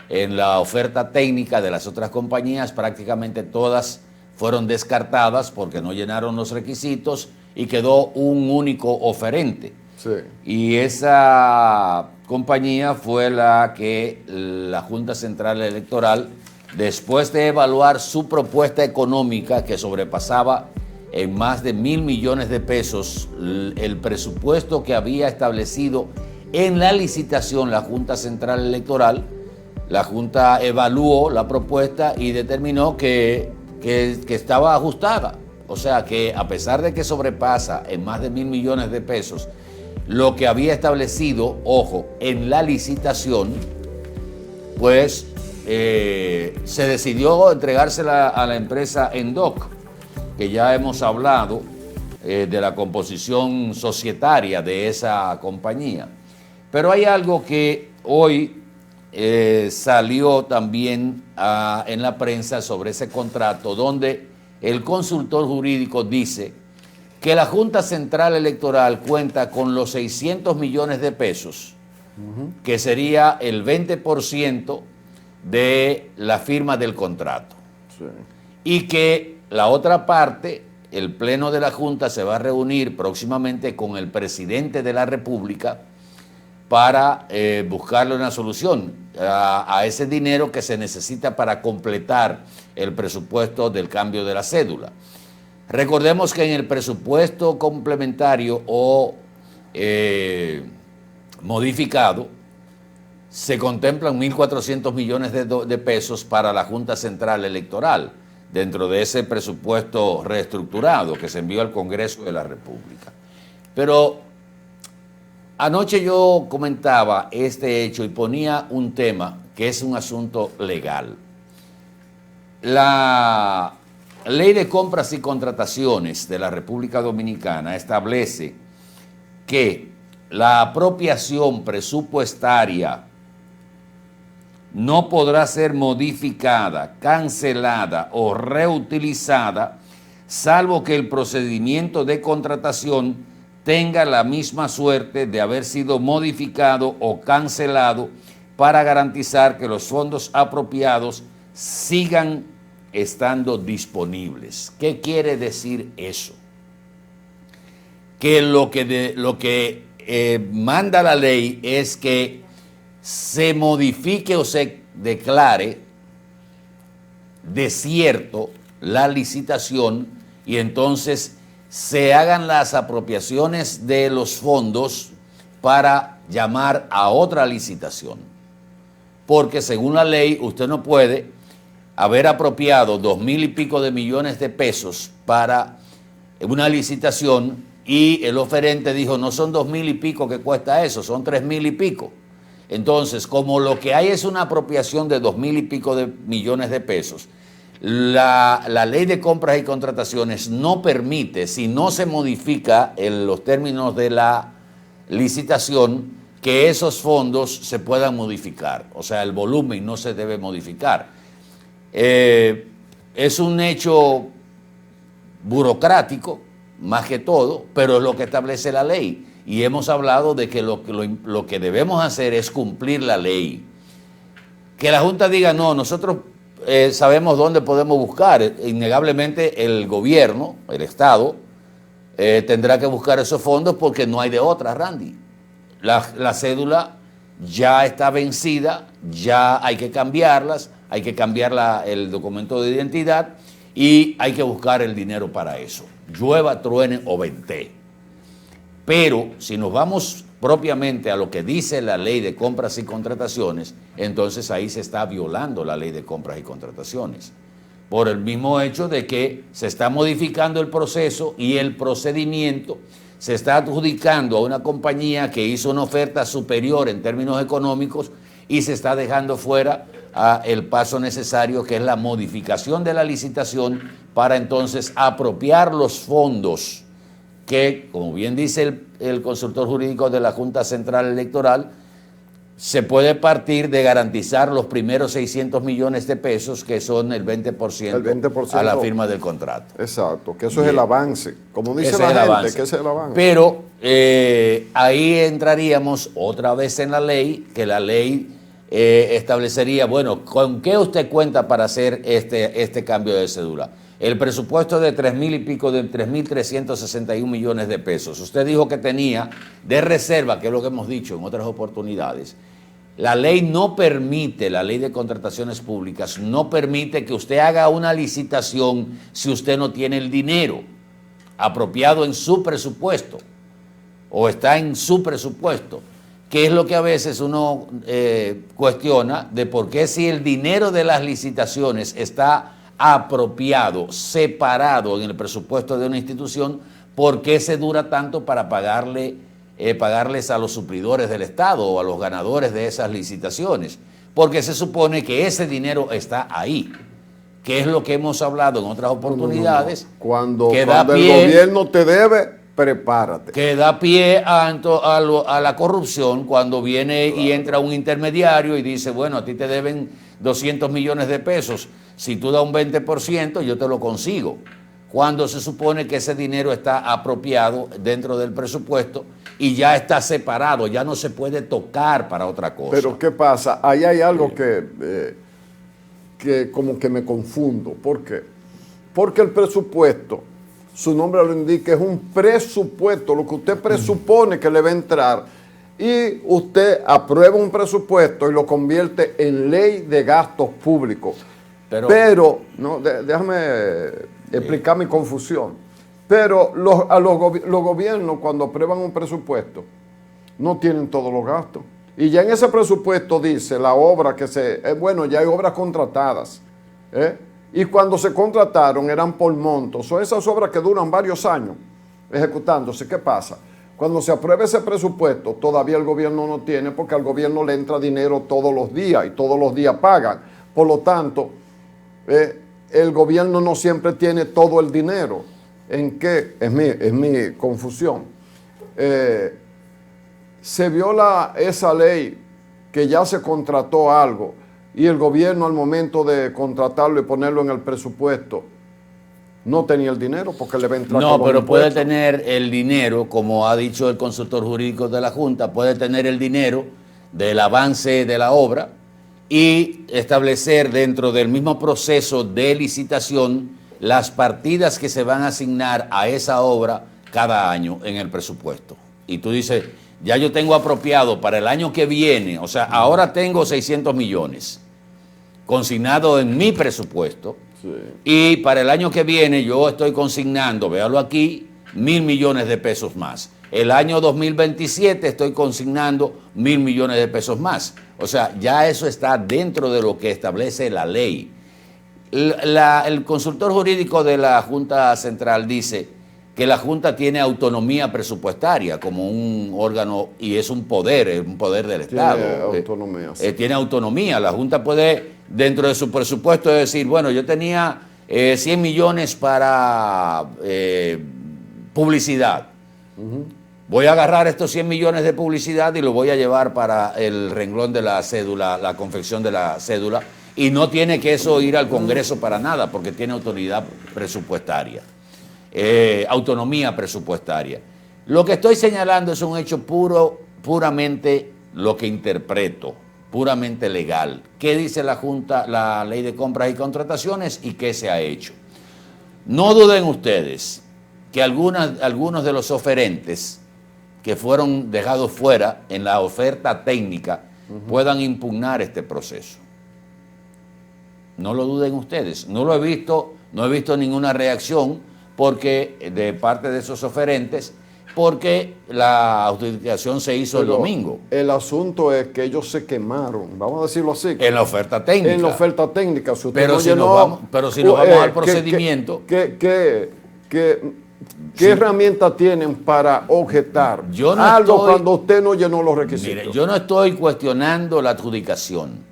[SPEAKER 2] en la oferta técnica de las otras compañías. Prácticamente todas fueron descartadas porque no llenaron los requisitos y quedó un único oferente.
[SPEAKER 3] Sí.
[SPEAKER 2] Y esa compañía fue la que la Junta Central Electoral, después de evaluar su propuesta económica que sobrepasaba en más de 1.000 millones de pesos el presupuesto que había establecido en la licitación la Junta Central Electoral, la Junta evaluó la propuesta y determinó que estaba ajustada. O sea que a pesar de que sobrepasa en más de 1.000 millones de pesos lo que había establecido, ojo, en la licitación, pues se decidió entregársela a la empresa Endoc, que ya hemos hablado de la composición societaria de esa compañía. Pero hay algo que hoy salió también en la prensa sobre ese contrato, donde el consultor jurídico dice que la Junta Central Electoral cuenta con los 600 millones de pesos, que sería el 20% de la firma del contrato.
[SPEAKER 3] Sí.
[SPEAKER 2] Y que la otra parte, el Pleno de la Junta se va a reunir próximamente con el presidente de la República para buscarle una solución a ese dinero que se necesita para completar el presupuesto del cambio de la cédula. Recordemos que en el presupuesto complementario o modificado se contemplan 1.400 millones de pesos para la Junta Central Electoral dentro de ese presupuesto reestructurado que se envió al Congreso de la República. Pero anoche yo comentaba este hecho y ponía un tema que es un asunto legal. La Ley de Compras y Contrataciones de la República Dominicana establece que la apropiación presupuestaria no podrá ser modificada, cancelada o reutilizada, salvo que el procedimiento de contratación tenga la misma suerte de haber sido modificado o cancelado para garantizar que los fondos apropiados sigan estando disponibles. ¿Qué quiere decir eso? Que lo que manda la ley es que se modifique o se declare desierto la licitación y entonces se hagan las apropiaciones de los fondos para llamar a otra licitación. Porque según la ley usted no puede haber apropiado 2.000 y pico de millones de pesos para una licitación y el oferente dijo no son 2.000 y pico que cuesta eso, son 3.000 y pico. Entonces, como lo que hay es una apropiación de 2.000 y pico de millones de pesos, la ley de compras y contrataciones no permite, si no se modifica en los términos de la licitación, que esos fondos se puedan modificar. O sea, el volumen no se debe modificar. Es un hecho burocrático, más que todo, pero es lo que establece la ley. Y hemos hablado de que lo que debemos hacer es cumplir la ley. Que la Junta diga, no, nosotros sabemos dónde podemos buscar. Innegablemente el gobierno, el Estado, tendrá que buscar esos fondos porque no hay de otra, Randy. La cédula ya está vencida, ya hay que cambiarlas, hay que cambiar el documento de identidad y hay que buscar el dinero para eso. Llueva, truene o ventee. Pero si nos vamos propiamente a lo que dice la ley de compras y contrataciones, entonces ahí se está violando la ley de compras y contrataciones. Por el mismo hecho de que se está modificando el proceso y el procedimiento se está adjudicando a una compañía que hizo una oferta superior en términos económicos y se está dejando fuera el paso necesario, que es la modificación de la licitación para entonces apropiar los fondos que, como bien dice el consultor jurídico de la Junta Central Electoral, se puede partir de garantizar los primeros 600 millones de pesos, que son el 20%, a la firma del contrato.
[SPEAKER 3] Exacto, que eso es el avance. Como dice la gente, que ese es el avance.
[SPEAKER 2] Pero ahí entraríamos otra vez en la ley, que la ley establecería, bueno, ¿con qué usted cuenta para hacer este cambio de cédula? El presupuesto de 3.000 y pico, de 3.361 millones de pesos. Usted dijo que tenía de reserva, que es lo que hemos dicho en otras oportunidades. La ley no permite, la ley de contrataciones públicas, no permite que usted haga una licitación si usted no tiene el dinero apropiado en su presupuesto o está en su presupuesto, que es lo que a veces uno cuestiona de por qué si el dinero de las licitaciones está apropiado, separado en el presupuesto de una institución, ¿por qué se dura tanto para pagarles a los suplidores del Estado o a los ganadores de esas licitaciones? Porque se supone que ese dinero está ahí, que es lo que hemos hablado en otras oportunidades.
[SPEAKER 3] Cuando el gobierno te debe, prepárate.
[SPEAKER 2] Que da pie a la corrupción cuando viene y entra un intermediario y dice, bueno, a ti te deben 200 millones de pesos. Si tú das un 20%, yo te lo consigo. Cuando se supone que ese dinero está apropiado dentro del presupuesto y ya está separado, ya no se puede tocar para otra cosa.
[SPEAKER 3] Pero ¿qué pasa? Ahí hay algo que como que me confundo. ¿Por qué? Porque el presupuesto, su nombre lo indica, es un presupuesto, lo que usted presupone que le va a entrar, y usted aprueba un presupuesto y lo convierte en ley de gastos públicos. Pero no, déjame explicar mi confusión. Pero los gobiernos, cuando aprueban un presupuesto, no tienen todos los gastos. Y ya en ese presupuesto dice la obra que bueno, ya hay obras contratadas. Y cuando se contrataron eran por montos. Son esas obras que duran varios años ejecutándose. ¿Qué pasa? Cuando se aprueba ese presupuesto, todavía el gobierno no tiene, porque al gobierno le entra dinero todos los días y todos los días pagan. Por lo tanto, el gobierno no siempre tiene todo el dinero. ¿En qué? Es mi confusión. Se viola esa ley que ya se contrató algo y el gobierno al momento de contratarlo y ponerlo en el presupuesto no tenía el dinero porque le va a entrar.
[SPEAKER 2] No, pero puede tener el dinero, como ha dicho el consultor jurídico de la Junta, puede tener el dinero del avance de la obra y establecer dentro del mismo proceso de licitación las partidas que se van a asignar a esa obra cada año en el presupuesto. Y tú dices, ya yo tengo apropiado para el año que viene, o sea, ahora tengo 600 millones consignado en mi presupuesto, sí, y para el año que viene yo estoy consignando, véalo aquí, 1.000 millones de pesos más. El año 2027 estoy consignando 1.000 millones de pesos más. O sea, ya eso está dentro de lo que establece la ley. El consultor jurídico de la Junta Central dice que la Junta tiene autonomía presupuestaria como un órgano y es un poder del Estado.
[SPEAKER 3] Tiene autonomía. Sí.
[SPEAKER 2] Tiene autonomía. La Junta puede, dentro de su presupuesto, decir, bueno, yo tenía 100 millones para publicidad. Voy a agarrar estos 100 millones de publicidad y lo voy a llevar para el renglón de la cédula, la confección de la cédula, y no tiene que eso ir al Congreso para nada, porque tiene autoridad presupuestaria, autonomía presupuestaria. Lo que estoy señalando es un hecho puramente lo que interpreto, puramente legal. ¿Qué dice la Junta, la Ley de Compras y Contrataciones y qué se ha hecho? No duden ustedes que algunos de los oferentes que fueron dejados fuera en la oferta técnica puedan impugnar este proceso. No lo duden ustedes. No lo he visto, no he visto ninguna reacción porque de parte de esos oferentes, porque la adjudicación se hizo el domingo.
[SPEAKER 3] El asunto es que ellos se quemaron, vamos a decirlo así.
[SPEAKER 2] En la oferta técnica.
[SPEAKER 3] En la oferta técnica. Si usted
[SPEAKER 2] pero,
[SPEAKER 3] no
[SPEAKER 2] si
[SPEAKER 3] llenó,
[SPEAKER 2] pero si nos vamos al procedimiento.
[SPEAKER 3] ¿Qué herramientas tienen para objetar cuando usted no llenó los requisitos?
[SPEAKER 2] Mire, yo no estoy cuestionando la adjudicación.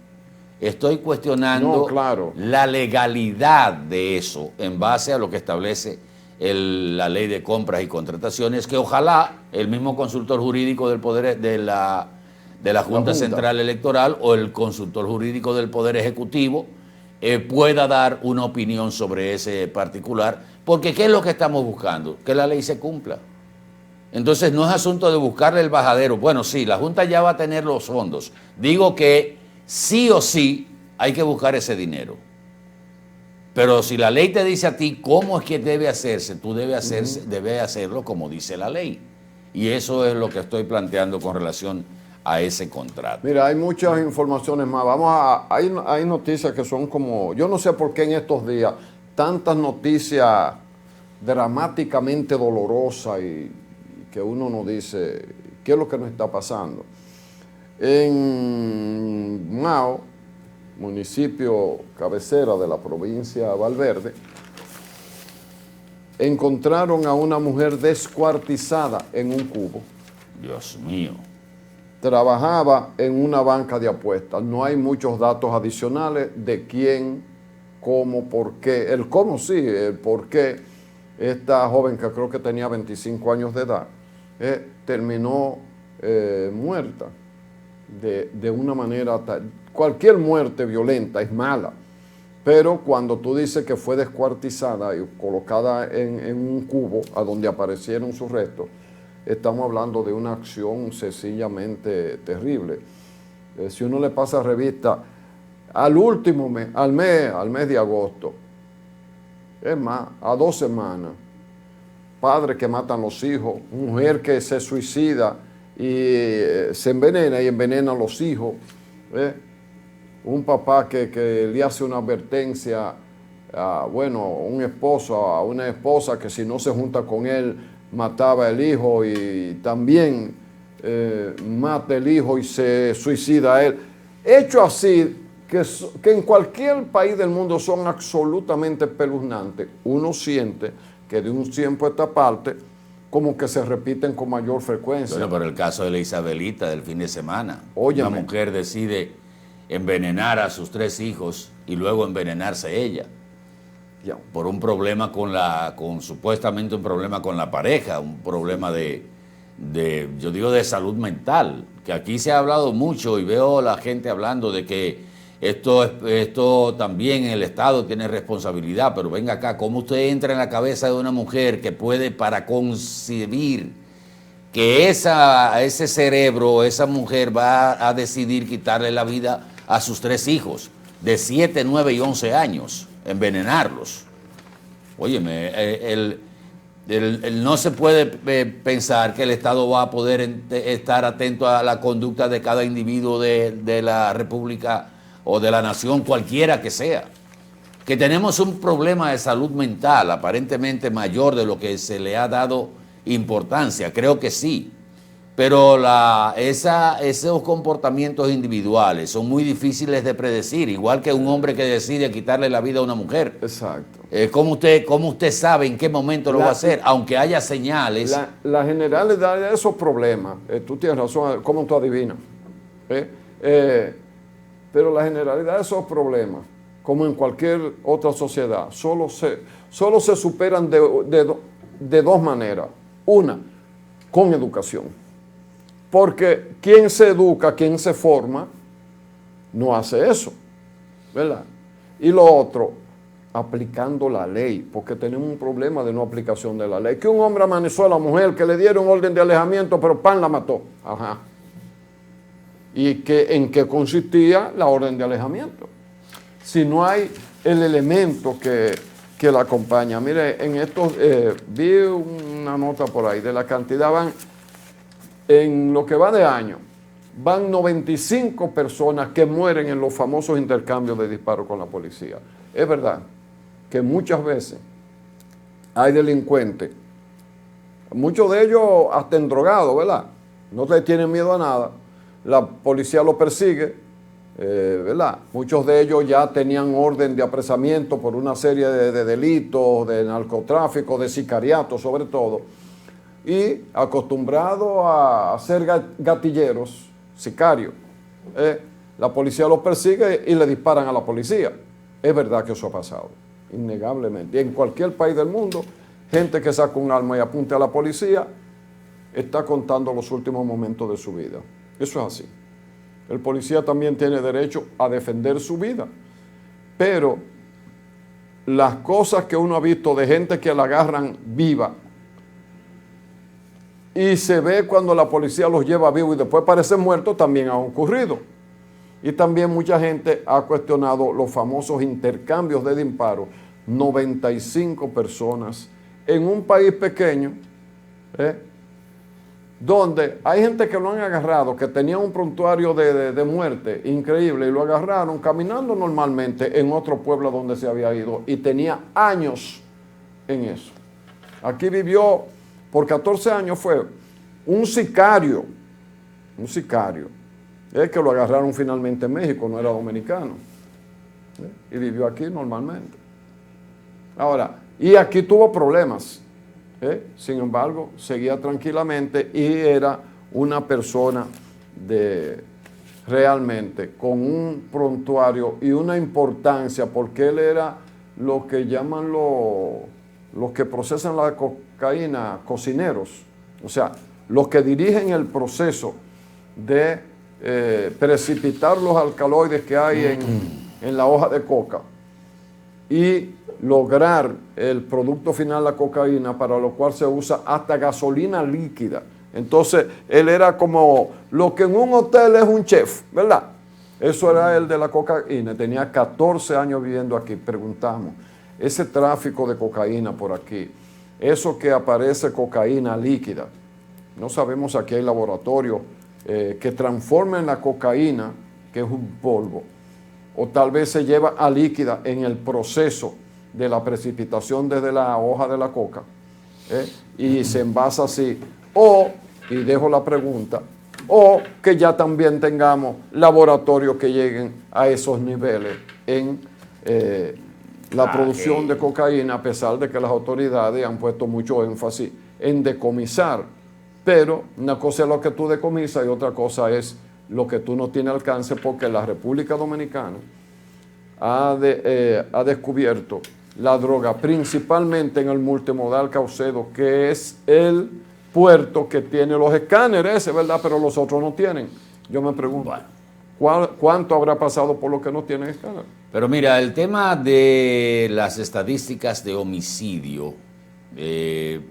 [SPEAKER 2] Estoy cuestionando la legalidad de eso en base a lo que establece la Ley de Compras y Contrataciones, que ojalá el mismo consultor jurídico del Poder de la Junta Central Electoral o el consultor jurídico del Poder Ejecutivo pueda dar una opinión sobre ese particular, porque ¿qué es lo que estamos buscando? Que la ley se cumpla. Entonces no es asunto de buscarle el bajadero. Bueno, sí, la Junta ya va a tener los fondos. Digo que sí o sí hay que buscar ese dinero. Pero si la ley te dice a ti cómo es que debe hacerse, tú debes hacerlo como dice la ley. Y eso es lo que estoy planteando con relación a ese contrato.
[SPEAKER 3] Mira, hay muchas informaciones más. Hay noticias que son como, yo no sé por qué en estos días, tantas noticias dramáticamente dolorosas y que uno no dice, ¿qué es lo que nos está pasando? En Mao, municipio cabecera de la provincia de Valverde, encontraron a una mujer descuartizada en un cubo.
[SPEAKER 2] Dios mío.
[SPEAKER 3] Trabajaba en una banca de apuestas. No hay muchos datos adicionales de quién, cómo, por qué. El cómo sí, el por qué esta joven, que creo que tenía 25 años de edad, terminó muerta de una manera tal. Cualquier muerte violenta es mala, Pero cuando tú dices que fue descuartizada y colocada en un cubo a donde aparecieron sus restos, estamos hablando de una acción sencillamente terrible. Si uno le pasa revista al último mes, al mes de agosto, es más, a 2 semanas, padres que matan los hijos, mujer que se suicida y se envenena y envenena a los hijos, un papá que le hace una advertencia a un esposo, a una esposa que si no se junta con él mataba el hijo y también mata el hijo y se suicida a él. Hecho así, que en cualquier país del mundo son absolutamente espeluznantes. Uno siente que de un tiempo a esta parte como que se repiten con mayor frecuencia.
[SPEAKER 2] Bueno, pero el caso de la Isabelita del fin de semana.
[SPEAKER 3] Óyeme.
[SPEAKER 2] Una mujer decide envenenar a sus 3 hijos y luego envenenarse ella.
[SPEAKER 3] Ya.
[SPEAKER 2] Por un problema supuestamente un problema con la pareja, un problema yo digo de salud mental, que aquí se ha hablado mucho y veo a la gente hablando de que esto también el Estado tiene responsabilidad, pero venga acá, ¿cómo usted entra en la cabeza de una mujer que puede para concebir que ese cerebro, esa mujer va a decidir quitarle la vida a sus 3 hijos de 7, 9 y 11 años, envenenarlos? Óyeme, no se puede pensar que el Estado va a poder estar atento a la conducta de cada individuo de la República o de la nación, cualquiera que sea. Que tenemos un problema de salud mental aparentemente mayor de lo que se le ha dado importancia, creo que sí. Pero esos comportamientos individuales son muy difíciles de predecir, igual que un hombre que decide quitarle la vida a una mujer.
[SPEAKER 3] Exacto.
[SPEAKER 2] ¿Cómo usted sabe en qué momento lo va a hacer? Aunque haya señales.
[SPEAKER 3] La generalidad de esos problemas, tú tienes razón, ¿cómo tú adivinas? Pero la generalidad de esos problemas, como en cualquier otra sociedad, solo se superan de 2 maneras. Una, con educación. Porque quien se educa, quien se forma, no hace eso, ¿verdad? Y lo otro, aplicando la ley, porque tenemos un problema de no aplicación de la ley. Que un hombre amaneció a la mujer, que le dieron orden de alejamiento, pero pan la mató. Ajá. ¿Y en qué consistía la orden de alejamiento? Si no hay el elemento que la acompaña. Mire, en estos, vi una nota por ahí, de la cantidad en lo que va de año, van 95 personas que mueren en los famosos intercambios de disparos con la policía. Es verdad que muchas veces hay delincuentes, muchos de ellos hasta endrogados, ¿verdad? No le tienen miedo a nada, la policía los persigue, ¿verdad? Muchos de ellos ya tenían orden de apresamiento por una serie de delitos, de narcotráfico, de sicariato sobre todo, y acostumbrados a ser gatilleros, sicarios, la policía los persigue y le disparan a la policía. Es verdad que eso ha pasado, innegablemente. Y en cualquier país del mundo, gente que saca un arma y apunta a la policía está contando los últimos momentos de su vida. Eso es así. El policía también tiene derecho a defender su vida. Pero las cosas que uno ha visto de gente que la agarran viva y se ve cuando la policía los lleva vivos y después parecen muertos, también ha ocurrido. Y también mucha gente ha cuestionado los famosos intercambios de disparos. 95 personas en un país pequeño, donde hay gente que lo han agarrado, que tenía un prontuario de muerte increíble, y lo agarraron caminando normalmente en otro pueblo donde se había ido, y tenía años en eso. Aquí vivió, por 14 años fue un sicario, que lo agarraron finalmente en México, no era dominicano, y vivió aquí normalmente. Ahora, y aquí tuvo problemas, sin embargo, seguía tranquilamente y era una persona realmente con un prontuario y una importancia, porque él era lo que llaman los que procesan la cocaína, cocineros, o sea, los que dirigen el proceso de precipitar los alcaloides que hay en la hoja de coca. y lograr el producto final, la cocaína, para lo cual se usa hasta gasolina líquida. Entonces, él era como lo que en un hotel es un chef, ¿verdad? Eso era el de la cocaína. Tenía 14 años viviendo aquí. Preguntamos, ese tráfico de cocaína por aquí, eso que aparece cocaína líquida, no sabemos, aquí hay laboratorios que transformen la cocaína, que es un polvo, o tal vez se lleva a líquida en el proceso de la precipitación desde la hoja de la coca, y se envasa así, o, y dejo la pregunta, o que ya también tengamos laboratorios que lleguen a esos niveles en la producción de cocaína, a pesar de que las autoridades han puesto mucho énfasis en decomisar. Pero una cosa es lo que tú decomisas y otra cosa es lo que tú no tienes alcance, porque la República Dominicana ha descubierto la droga principalmente en el multimodal Caucedo, que es el puerto que tiene los escáneres ese, ¿verdad? Pero los otros no tienen. Yo me pregunto, ¿cuánto habrá pasado por los que no tienen escáner?
[SPEAKER 2] Pero mira, el tema de las estadísticas de homicidio es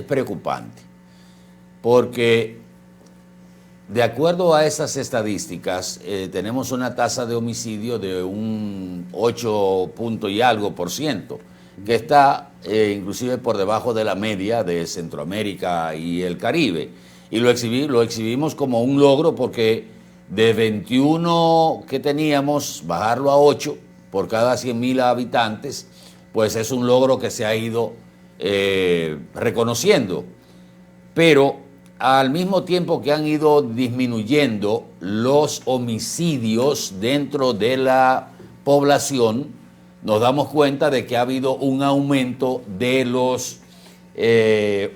[SPEAKER 2] preocupante, porque de acuerdo a esas estadísticas tenemos una tasa de homicidio de un 8 punto y algo %, que está inclusive por debajo de la media de Centroamérica y el Caribe. Y lo exhibimos como un logro, porque de 21 que teníamos, bajarlo a 8 por cada 100.000 habitantes, pues es un logro que se ha ido reconociendo. Pero al mismo tiempo que han ido disminuyendo los homicidios dentro de la población, nos damos cuenta de que ha habido un aumento de los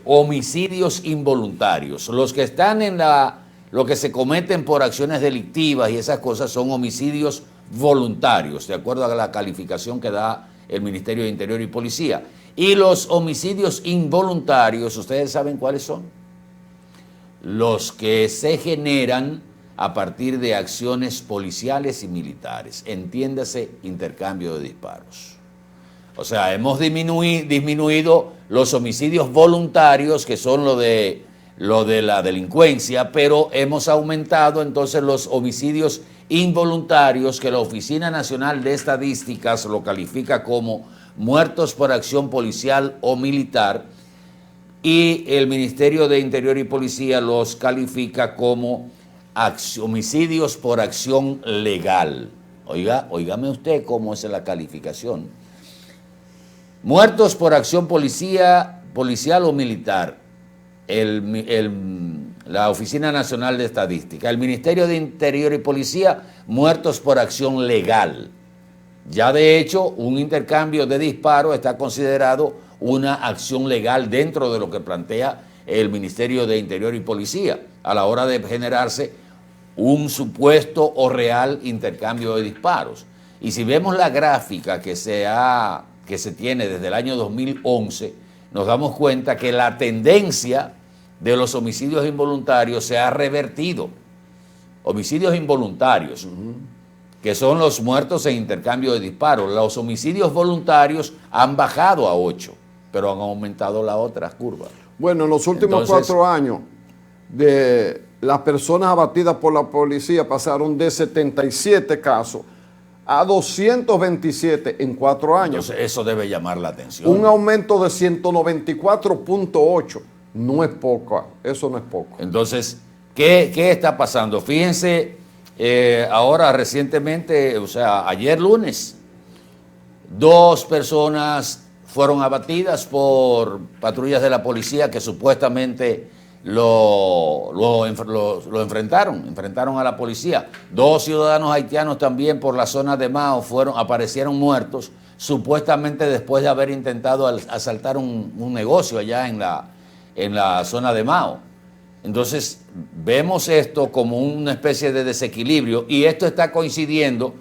[SPEAKER 2] homicidios involuntarios. Los que están en lo que se cometen por acciones delictivas y esas cosas son homicidios voluntarios, de acuerdo a la calificación que da el Ministerio de Interior y Policía. Y los homicidios involuntarios, ¿ustedes saben cuáles son? Los que se generan a partir de acciones policiales y militares, entiéndase, intercambio de disparos. O sea, hemos disminuido los homicidios voluntarios, que son lo de la delincuencia, pero hemos aumentado entonces los homicidios involuntarios, que la Oficina Nacional de Estadísticas lo califica como muertos por acción policial o militar, y el Ministerio de Interior y Policía los califica como homicidios por acción legal. Óigame usted cómo es la calificación. Muertos por acción policial o militar, la Oficina Nacional de Estadística. El Ministerio de Interior y Policía, muertos por acción legal. Ya de hecho, un intercambio de disparos está considerado una acción legal dentro de lo que plantea el Ministerio de Interior y Policía, a la hora de generarse un supuesto o real intercambio de disparos. Y si vemos la gráfica que se tiene desde el año 2011, nos damos cuenta que la tendencia de los homicidios involuntarios se ha revertido. Homicidios involuntarios, que son los muertos en intercambio de disparos. Los homicidios voluntarios han bajado a 8, pero han aumentado las otras curvas.
[SPEAKER 3] Bueno, en los últimos 4 años, de las personas abatidas por la policía pasaron de 77 casos a 227 en 4 años.
[SPEAKER 2] Entonces, eso debe llamar la atención.
[SPEAKER 3] Un aumento de 194.8. No es poco, eso no es poco.
[SPEAKER 2] Entonces, ¿qué está pasando? Fíjense, ahora recientemente, o sea, ayer lunes, 2 personas fueron abatidas por patrullas de la policía que supuestamente lo enfrentaron a la policía. 2 ciudadanos haitianos también por la zona de Mao aparecieron muertos, supuestamente después de haber intentado asaltar un negocio allá en la zona de Mao. Entonces, vemos esto como una especie de desequilibrio, y esto está coincidiendo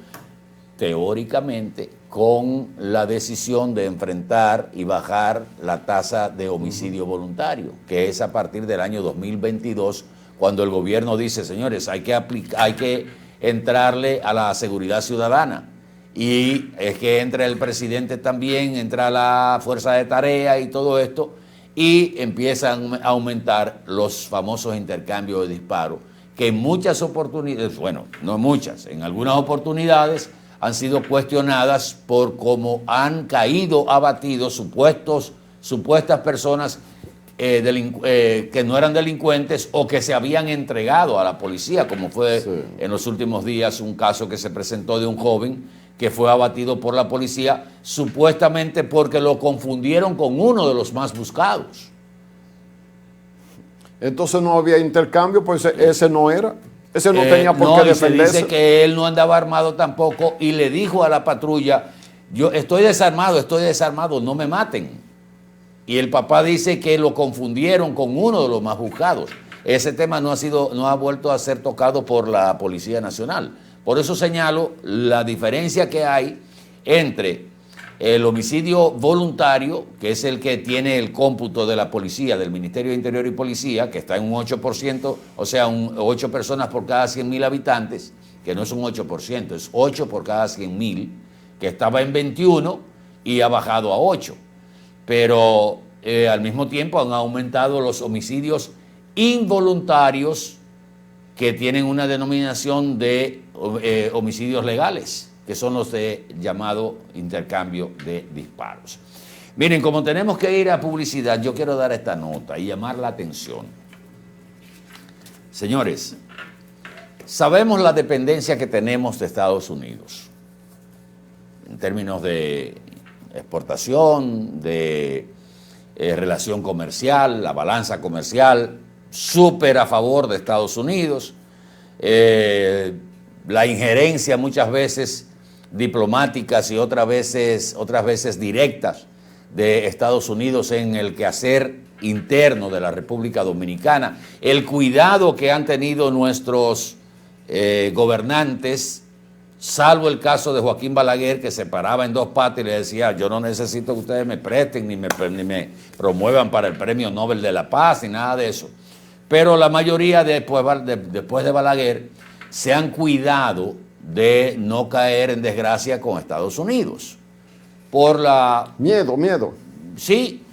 [SPEAKER 2] teóricamente con la decisión de enfrentar y bajar la tasa de homicidio voluntario, que es a partir del año 2022, cuando el gobierno dice, señores, hay que entrarle a la seguridad ciudadana. y es que entra el presidente también, entra la fuerza de tarea y todo esto, y empiezan a aumentar los famosos intercambios de disparos, que en muchas oportunidades, bueno, no muchas, en algunas oportunidades han sido cuestionadas por cómo han caído abatidos supuestas personas que no eran delincuentes o que se habían entregado a la policía, como fue en los últimos días un caso que se presentó de un joven que fue abatido por la policía supuestamente porque lo confundieron con uno de los más buscados.
[SPEAKER 3] Entonces no había intercambio, pues ese no era. Ese no tenía por qué defenderse.
[SPEAKER 2] Se dice que él no andaba armado tampoco y le dijo a la patrulla, yo estoy desarmado, no me maten. Y el papá dice que lo confundieron con uno de los más buscados. Ese tema no ha vuelto a ser tocado por la Policía Nacional. Por eso señalo la diferencia que hay entre el homicidio voluntario, que es el que tiene el cómputo de la policía, del Ministerio de Interior y Policía, que está en un 8%, o sea, 8 personas por cada 100.000 habitantes, que no es un 8%, es 8 por cada 100.000, que estaba en 21 y ha bajado a 8. Pero al mismo tiempo han aumentado los homicidios involuntarios, que tienen una denominación de homicidios legales, que son los de llamado intercambio de disparos. Miren, como tenemos que ir a publicidad, yo quiero dar esta nota y llamar la atención. Señores, sabemos la dependencia que tenemos de Estados Unidos en términos de exportación, de relación comercial, la balanza comercial, súper a favor de Estados Unidos, la injerencia muchas veces diplomáticas y otras veces directas de Estados Unidos en el quehacer interno de la República Dominicana, el cuidado que han tenido nuestros gobernantes, salvo el caso de Joaquín Balaguer, que se paraba en dos patas y le decía, yo no necesito que ustedes me presten ni me promuevan para el Premio Nobel de la Paz ni nada de eso. Pero la mayoría después de Balaguer se han cuidado de no caer en desgracia con Estados Unidos. Por la...
[SPEAKER 3] Miedo.
[SPEAKER 2] Sí,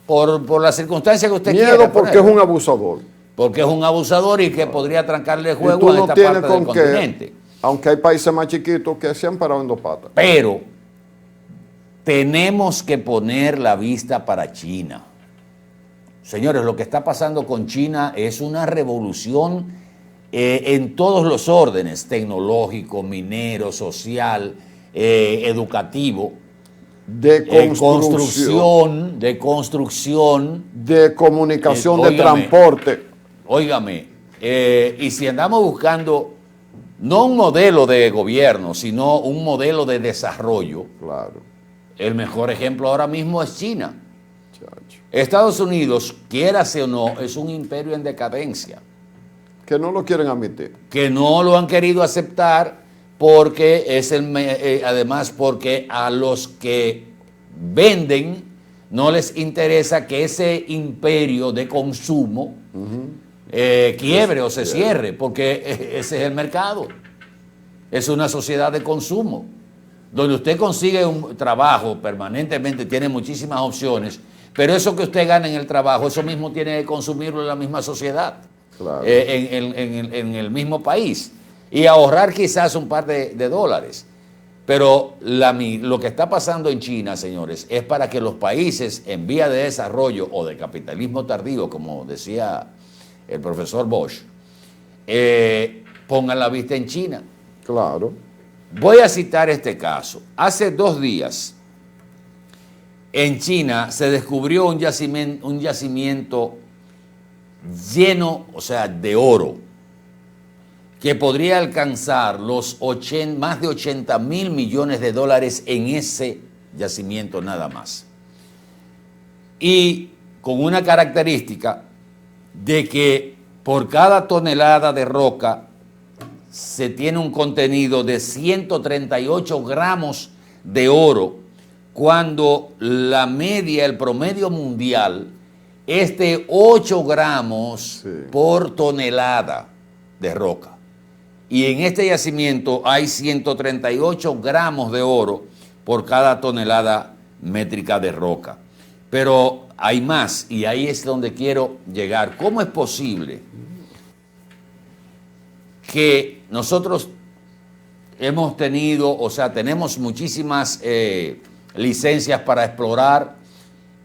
[SPEAKER 2] por la circunstancia que usted quiera.
[SPEAKER 3] Miedo porque es un abusador.
[SPEAKER 2] Porque es un abusador y que podría trancarle el juego a esta parte del continente.
[SPEAKER 3] Aunque hay países más chiquitos que se han parado en dos patas.
[SPEAKER 2] Pero tenemos que poner la vista para China. Señores, lo que está pasando con China es una revolución en todos los órdenes, tecnológico, minero, social, educativo,
[SPEAKER 3] de construcción,
[SPEAKER 2] de
[SPEAKER 3] comunicación, de transporte.
[SPEAKER 2] Óigame, y si andamos buscando no un modelo de gobierno, sino un modelo de desarrollo,
[SPEAKER 3] claro,
[SPEAKER 2] el mejor ejemplo ahora mismo es China. Estados Unidos, quiérase o no, es un imperio en decadencia.
[SPEAKER 3] Que no lo quieren admitir.
[SPEAKER 2] Que no lo han querido aceptar porque además porque a los que venden no les interesa que ese imperio de consumo quiebre o se cierre, porque ese es el mercado. Es una sociedad de consumo, donde usted consigue un trabajo permanentemente, tiene muchísimas opciones, pero eso que usted gana en el trabajo, eso mismo tiene que consumirlo en la misma sociedad, claro, en el mismo país, y ahorrar quizás un par de dólares. Pero lo que está pasando en China, señores, es para que los países en vía de desarrollo o de capitalismo tardío, como decía el profesor Bosch, pongan la vista en China.
[SPEAKER 3] Claro.
[SPEAKER 2] Voy a citar este caso. Hace 2 días, en China se descubrió un yacimiento lleno, o sea, de oro, que podría alcanzar los más de 80.000 millones de dólares en ese yacimiento nada más. Y con una característica de que por cada tonelada de roca se tiene un contenido de 138 gramos de oro, cuando la media, el promedio mundial, es de 8 gramos por tonelada de roca. y en este yacimiento hay 138 gramos de oro por cada tonelada métrica de roca. Pero hay más, y ahí es donde quiero llegar. ¿Cómo es posible que nosotros hemos tenido, o sea, tenemos muchísimas licencias para explorar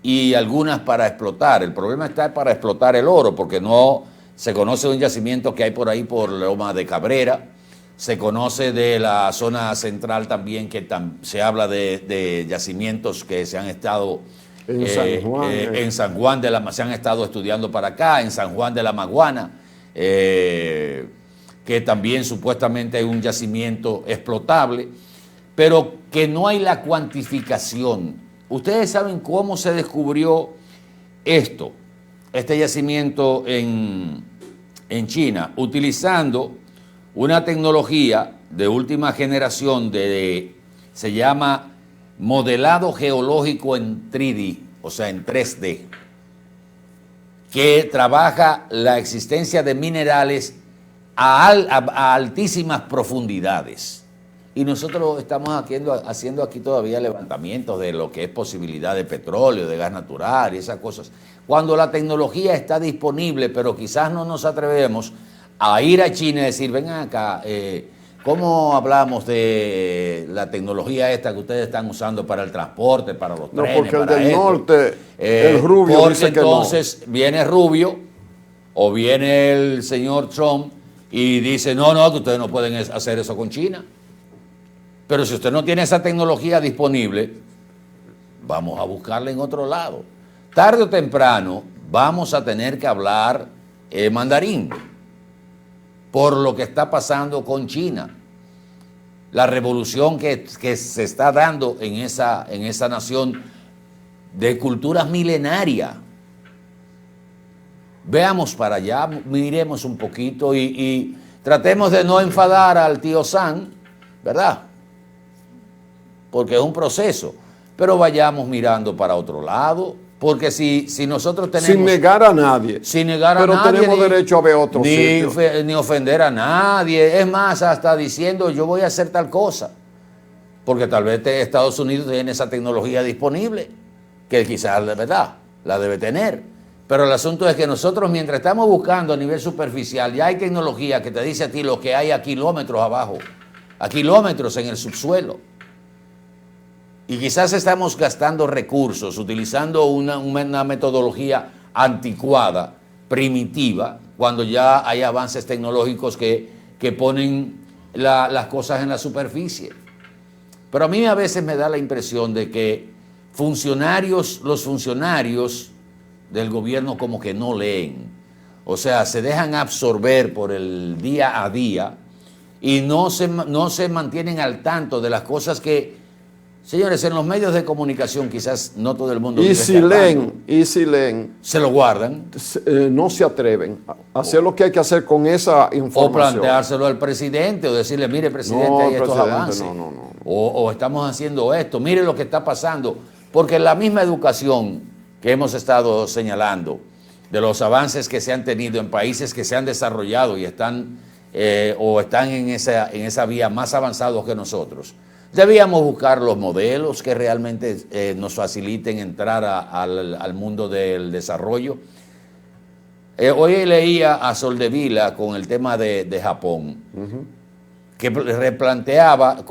[SPEAKER 2] y algunas para explotar? El problema está para explotar el oro, porque no se conoce de un yacimiento que hay por ahí por Loma de Cabrera, se conoce de la zona central también, que se habla de yacimientos que se han estado
[SPEAKER 3] en San Juan,
[SPEAKER 2] en San Juan se han estado estudiando para acá, en San Juan de la Maguana, que también supuestamente hay un yacimiento explotable, pero que no hay la cuantificación. Ustedes saben cómo se descubrió este yacimiento en China, utilizando una tecnología de última generación se llama modelado geológico en 3D, o sea, en 3D, que trabaja la existencia de minerales a altísimas profundidades. Y nosotros estamos haciendo aquí todavía levantamientos de lo que es posibilidad de petróleo, de gas natural y esas cosas. Cuando la tecnología está disponible, pero quizás no nos atrevemos a ir a China y decir, vengan acá, ¿cómo hablamos de la tecnología esta que ustedes están usando para el transporte, para los trenes?
[SPEAKER 3] No, porque el del
[SPEAKER 2] esto?
[SPEAKER 3] norte, el Rubio
[SPEAKER 2] porque
[SPEAKER 3] dice que
[SPEAKER 2] entonces viene Rubio o viene el señor Trump y dice, no, que ustedes no pueden hacer eso con China. Pero si usted no tiene esa tecnología disponible, vamos a buscarla en otro lado. Tarde o temprano vamos a tener que hablar mandarín por lo que está pasando con China. La revolución que se está dando en esa nación de culturas milenarias. Veamos para allá, miremos un poquito y tratemos de no enfadar al tío Sam, ¿verdad? Porque es un proceso, pero vayamos mirando para otro lado, porque si nosotros tenemos...
[SPEAKER 3] Sin negar a nadie.
[SPEAKER 2] Sin negar a
[SPEAKER 3] pero
[SPEAKER 2] nadie.
[SPEAKER 3] Pero tenemos derecho a ver otros sitios.
[SPEAKER 2] Ni ofender a nadie, es más, hasta diciendo yo voy a hacer tal cosa, porque tal vez Estados Unidos tiene esa tecnología disponible, que quizás de verdad la debe tener. Pero el asunto es que nosotros, mientras estamos buscando a nivel superficial, ya hay tecnología que te dice a ti lo que hay a kilómetros abajo, a kilómetros en el subsuelo. Y quizás estamos gastando recursos, utilizando una metodología anticuada, primitiva, cuando ya hay avances tecnológicos que ponen las cosas en la superficie. Pero a mí a veces me da la impresión de que los funcionarios del gobierno como que no leen. O sea, se dejan absorber por el día a día y no se mantienen al tanto de las cosas que... Señores, en los medios de comunicación quizás no todo el mundo...
[SPEAKER 3] Y si leen,
[SPEAKER 2] se lo guardan.
[SPEAKER 3] No se atreven a hacer lo que hay que hacer con esa información.
[SPEAKER 2] O planteárselo al presidente o decirle, mire, presidente, hay estos avances. O estamos haciendo esto, mire lo que está pasando. Porque la misma educación que hemos estado señalando, de los avances que se han tenido en países que se han desarrollado y están en esa vía más avanzados que nosotros, debíamos buscar los modelos que realmente nos faciliten entrar al mundo del desarrollo. Hoy leía a Soldevila con el tema de Japón, que replanteaba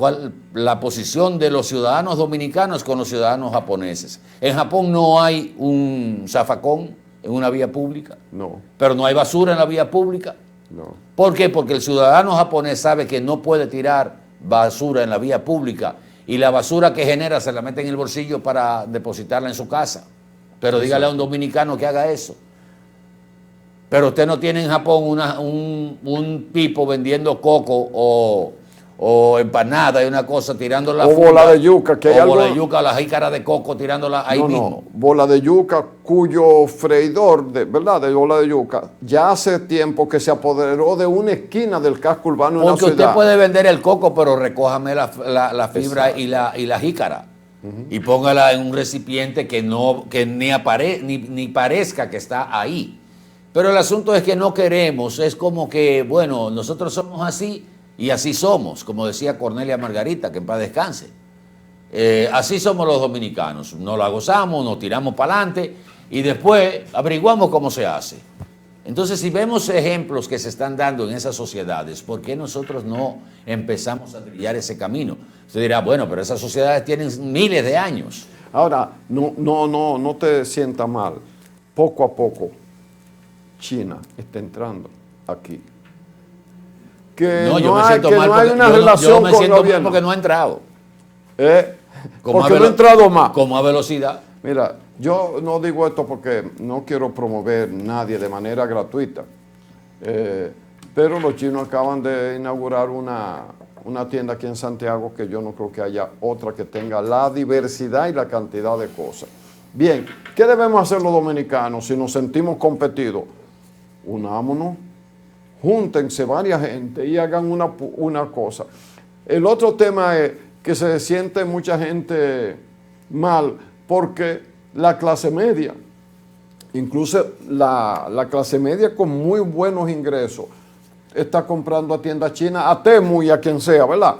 [SPEAKER 2] la posición de los ciudadanos dominicanos con los ciudadanos japoneses. En Japón no hay un zafacón en una vía pública.
[SPEAKER 3] No.
[SPEAKER 2] Pero no hay basura en la vía pública.
[SPEAKER 3] No.
[SPEAKER 2] ¿Por qué? Porque el ciudadano japonés sabe que no puede tirar basura en la vía pública y la basura que genera se la mete en el bolsillo para depositarla en su casa. Pero dígale a un dominicano que haga eso. Pero usted no tiene en Japón un tipo vendiendo coco o empanada y una cosa tirando la
[SPEAKER 3] bola de yuca, que hay algo...
[SPEAKER 2] bola de yuca, la jícara de coco tirándola ahí mismo.
[SPEAKER 3] Bola de yuca cuyo freidor, ¿verdad? De bola de yuca, ya hace tiempo que se apoderó de una esquina del casco urbano de la ciudad.
[SPEAKER 2] Porque usted puede vender el coco, pero recójame la fibra y la jícara. Y póngala en un recipiente que ni parezca que está ahí. Pero el asunto es que no queremos, es como que, bueno, nosotros somos así, Y así somos, como decía Cornelia Margarita, que en paz descanse. Así somos los dominicanos. Nos la gozamos, nos tiramos para adelante y después averiguamos cómo se hace. Entonces, si vemos ejemplos que se están dando en esas sociedades, ¿por qué nosotros no empezamos a trillar ese camino? Usted dirá, bueno, pero esas sociedades tienen miles de años.
[SPEAKER 3] Ahora, no te sientas mal. Poco a poco, China está entrando aquí. Que
[SPEAKER 2] yo me siento mal
[SPEAKER 3] hay una relación
[SPEAKER 2] con el gobierno porque no ha entrado.
[SPEAKER 3] Porque no ha entrado más.
[SPEAKER 2] Como a velocidad.
[SPEAKER 3] Mira, yo no digo esto porque no quiero promover nadie de manera gratuita, pero los chinos acaban de inaugurar una tienda aquí en Santiago que yo no creo que haya otra que tenga la diversidad y la cantidad de cosas. Bien, ¿qué debemos hacer los dominicanos si nos sentimos competidos? Unámonos, júntense varias gente y hagan una cosa. El otro tema es que se siente mucha gente mal porque la clase media, incluso la clase media con muy buenos ingresos, está comprando a tiendas chinas, a Temu y a quien sea, ¿verdad?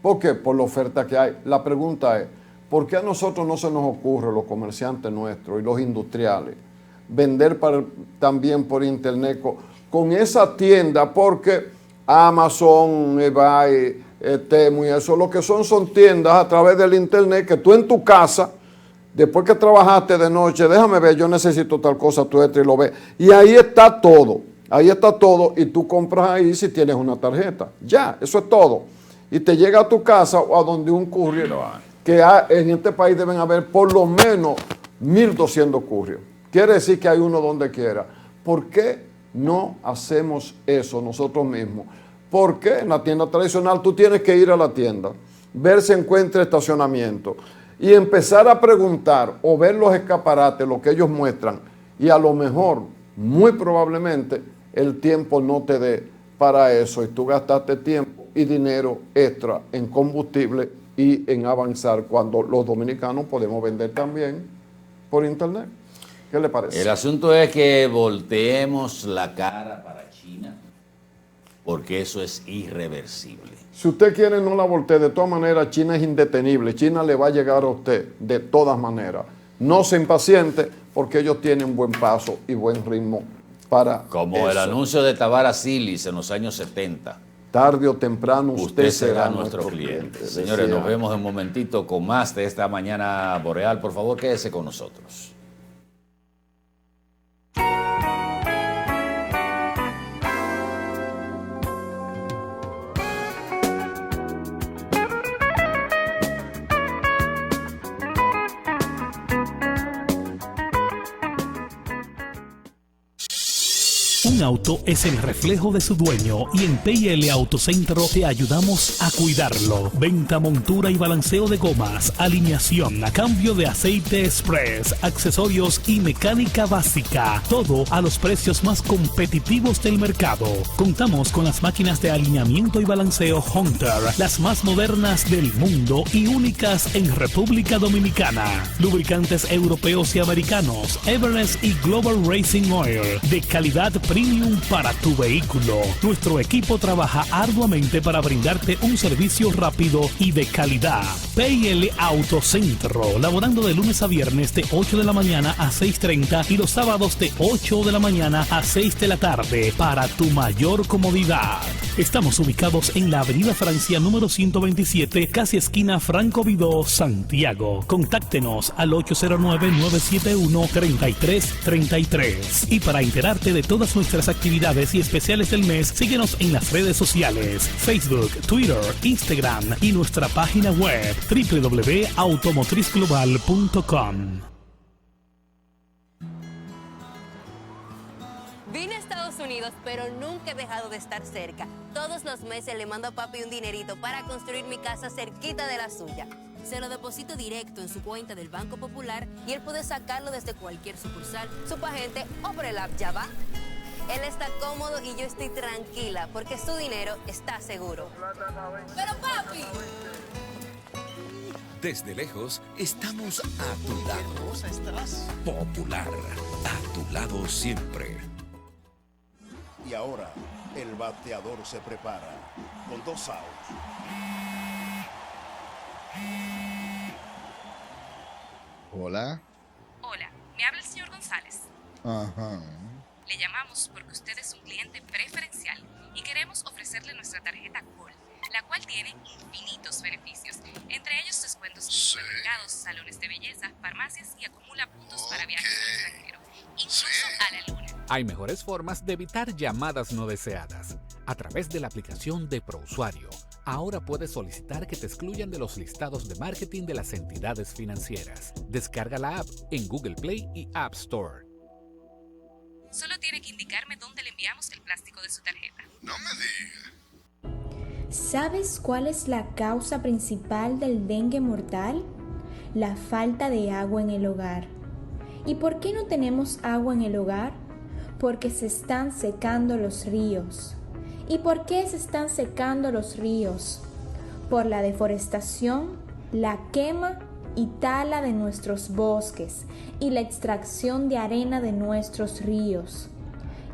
[SPEAKER 3] ¿Por qué? Por la oferta que hay. La pregunta es, ¿por qué a nosotros no se nos ocurre, los comerciantes nuestros y los industriales, vender también por internet con esa tienda? Porque Amazon, eBay, Temu y eso, lo que son tiendas a través del internet que tú en tu casa, después que trabajaste de noche, déjame ver, yo necesito tal cosa, tú entras y lo ves. Y ahí está todo y tú compras ahí si tienes una tarjeta. Ya, eso es todo. Y te llega a tu casa o a donde un courier, que en este país deben haber por lo menos 1.200 couriers. Quiere decir que hay uno donde quiera. ¿Por qué no hacemos eso nosotros mismos? Porque en la tienda tradicional tú tienes que ir a la tienda, ver si encuentra estacionamiento y empezar a preguntar o ver los escaparates, lo que ellos muestran, y a lo mejor, muy probablemente, el tiempo no te dé para eso y tú gastaste tiempo y dinero extra en combustible y en avanzar cuando los dominicanos podemos vender también por internet. ¿Qué le parece?
[SPEAKER 2] El asunto es que volteemos la cara para China, porque eso es irreversible.
[SPEAKER 3] Si usted quiere, no la voltee. De todas maneras, China es indetenible. China le va a llegar a usted de todas maneras. No se impaciente porque ellos tienen buen paso y buen ritmo para
[SPEAKER 2] Como
[SPEAKER 3] eso.
[SPEAKER 2] el anuncio de Tabara Silis en los años 70.
[SPEAKER 3] Tarde o temprano
[SPEAKER 2] usted será nuestro cliente. Señores, nos vemos en un momentito con más de esta mañana boreal. Por favor, quédese con nosotros.
[SPEAKER 14] Un auto es el reflejo de su dueño y en P&L Autocentro te ayudamos a cuidarlo. Venta, montura y balanceo de gomas, alineación, cambio de aceite express, accesorios y mecánica básica. Todo a los precios más competitivos del mercado. Contamos con las máquinas de alineamiento y balanceo Hunter, las más modernas del mundo y únicas en República Dominicana. Lubricantes europeos y americanos, Everest y Global Racing Oil, de calidad premium para tu vehículo. Nuestro equipo trabaja arduamente para brindarte un servicio rápido y de calidad. P&L Autocentro, laborando de lunes a viernes de 8 de la mañana a 6:30 y los sábados de 8 de la mañana a 6 de la tarde para tu mayor comodidad. Estamos ubicados en la Avenida Francia número 127, casi esquina Franco Vidó, Santiago. Contáctenos al 809-971-3333. Y para enterarte de todas nuestras actividades y especiales del mes, síguenos en las redes sociales, Facebook, Twitter, Instagram y nuestra página web www.automotrizglobal.com.
[SPEAKER 15] Vine a Estados Unidos, pero nunca he dejado de estar cerca. Todos los meses le mando a papi un dinerito para construir mi casa cerquita de la suya. Se lo deposito directo en su cuenta del Banco Popular y él puede sacarlo desde cualquier sucursal, subagente o por el app Ya Va. Él está cómodo y yo estoy tranquila porque su dinero está seguro. ¡Pero papi!
[SPEAKER 16] Desde lejos, estamos a tu lado. Popular, a tu lado siempre.
[SPEAKER 17] Y ahora, El bateador se prepara con 2 outs.
[SPEAKER 18] Hola.
[SPEAKER 19] Hola, me habla el señor González.
[SPEAKER 18] Ajá.
[SPEAKER 19] Le llamamos porque usted es un cliente preferencial y queremos ofrecerle nuestra tarjeta Gold, la cual tiene infinitos beneficios, entre ellos descuentos en supermercados, salones de belleza, farmacias y acumula puntos para viajes al extranjero, incluso a la luna.
[SPEAKER 20] Hay mejores formas de evitar llamadas no deseadas. A través de la aplicación de ProUsuario, ahora puedes solicitar que te excluyan de los listados de marketing de las entidades financieras. Descarga la app en Google Play y App Store.
[SPEAKER 19] Solo tiene que indicarme dónde le enviamos el plástico de su tarjeta.
[SPEAKER 18] No me diga.
[SPEAKER 11] ¿Sabes cuál es la causa principal del dengue mortal? La falta de agua en el hogar. ¿Y por qué no tenemos agua en el hogar? Porque se están secando los ríos. ¿Y por qué se están secando los ríos? Por la deforestación, la quema y tala de nuestros bosques y la extracción de arena de nuestros ríos.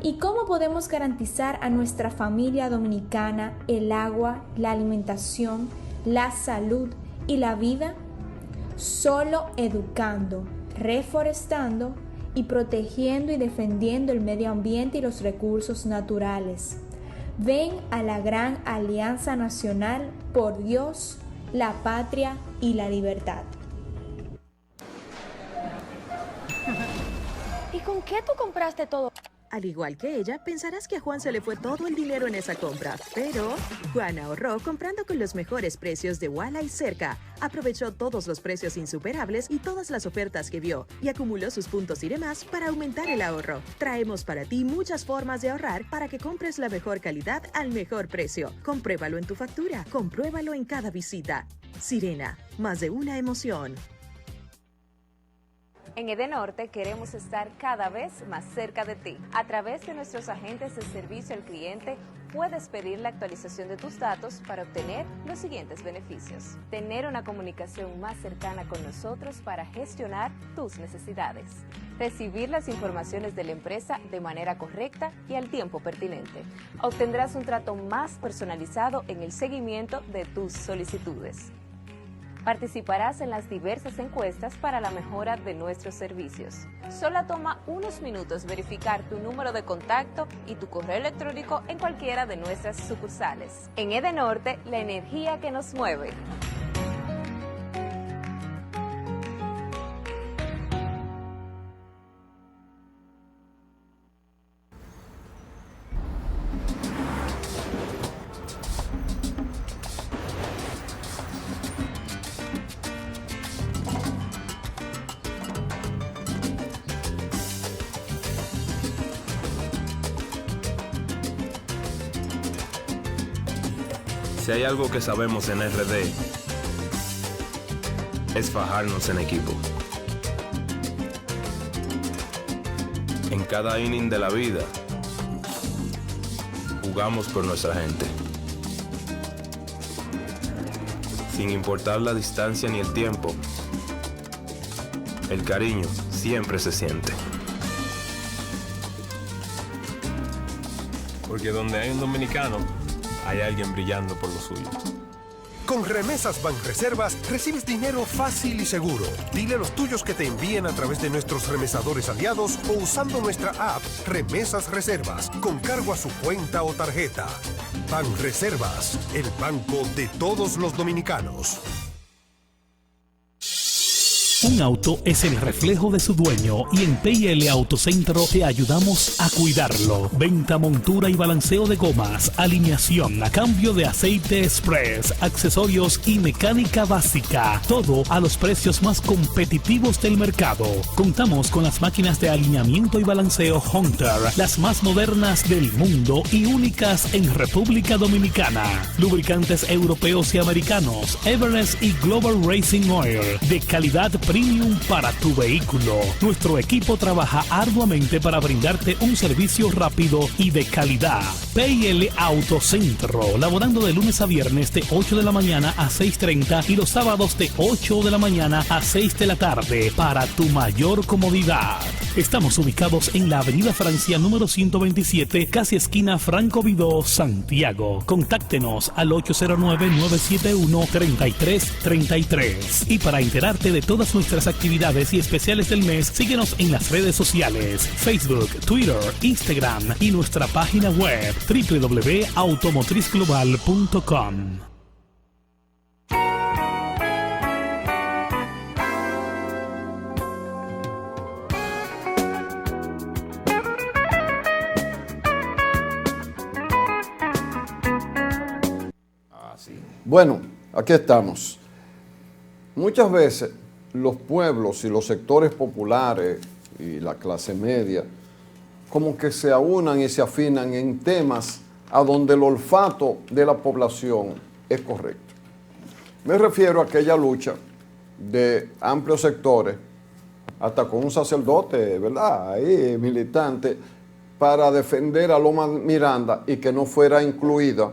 [SPEAKER 11] ¿Y cómo podemos garantizar a nuestra familia dominicana el agua, la alimentación, la salud y la vida? Solo educando, reforestando y protegiendo y defendiendo el medio ambiente y los recursos naturales. Ven a la gran Alianza Nacional por Dios, la Patria y la Libertad.
[SPEAKER 12] ¿Y con qué tú compraste todo?
[SPEAKER 13] Al igual que ella, pensarás que a Juan se le fue todo el dinero en esa compra, pero Juan ahorró comprando con los mejores precios de Walla y Cerca. Aprovechó todos los precios insuperables y todas las ofertas que vio y acumuló sus puntos y demás para aumentar el ahorro. Traemos para ti muchas formas de ahorrar para que compres la mejor calidad al mejor precio. Compruébalo en tu factura, compruébalo en cada visita. Sirena, más de una emoción.
[SPEAKER 10] En Edenorte queremos estar cada vez más cerca de ti. A través de nuestros agentes de servicio al cliente, puedes pedir la actualización de tus datos para obtener los siguientes beneficios. Tener una comunicación más cercana con nosotros para gestionar tus necesidades. Recibir las informaciones de la empresa de manera correcta y al tiempo pertinente. Obtendrás un trato más personalizado en el seguimiento de tus solicitudes. Participarás en las diversas encuestas para la mejora de nuestros servicios. Solo toma unos minutos verificar tu número de contacto y tu correo electrónico en cualquiera de nuestras sucursales. En Edenorte, la energía que nos mueve.
[SPEAKER 21] Si hay algo que sabemos en RD, es fajarnos en equipo. En cada inning de la vida, jugamos por nuestra gente. Sin importar la distancia ni el tiempo, el cariño siempre se siente. Porque donde hay un dominicano, hay alguien brillando por lo suyo.
[SPEAKER 22] Con Remesas Banreservas recibes dinero fácil y seguro. Dile a los tuyos que te envíen a través de nuestros remesadores aliados o usando nuestra app Remesas Reservas con cargo a su cuenta o tarjeta. Banreservas, el banco de todos los dominicanos.
[SPEAKER 14] Un auto es el reflejo de su dueño y en P&L Autocentro te ayudamos a cuidarlo. Venta, montura y balanceo de gomas, alineación, a cambio de aceite express, accesorios y mecánica básica. Todo a los precios más competitivos del mercado. Contamos con las máquinas de alineamiento y balanceo Hunter, las más modernas del mundo y únicas en República Dominicana. Lubricantes europeos y americanos, Everest y Global Racing Oil, de calidad premium para tu vehículo. Nuestro equipo trabaja arduamente para brindarte un servicio rápido y de calidad. P&L Autocentro, laborando de lunes a viernes de 8 de la mañana a 6:30 y los sábados de 8 de la mañana a 6 de la tarde para tu mayor comodidad. Estamos ubicados en la avenida Francia número 127, casi esquina Franco Vidó, Santiago. Contáctenos al 809-971-3333. Y para enterarte de todas nuestras actividades y especiales del mes, síguenos en las redes sociales, Facebook, Twitter, Instagram y nuestra página web www.automotrizglobal.com.
[SPEAKER 3] Bueno, aquí estamos. Muchas veces los pueblos y los sectores populares y la clase media como que se aunan y se afinan en temas a donde el olfato de la población es correcto. Me refiero a aquella lucha de amplios sectores, hasta con un sacerdote, ¿verdad?, ahí militante, para defender a Loma Miranda y que no fuera incluida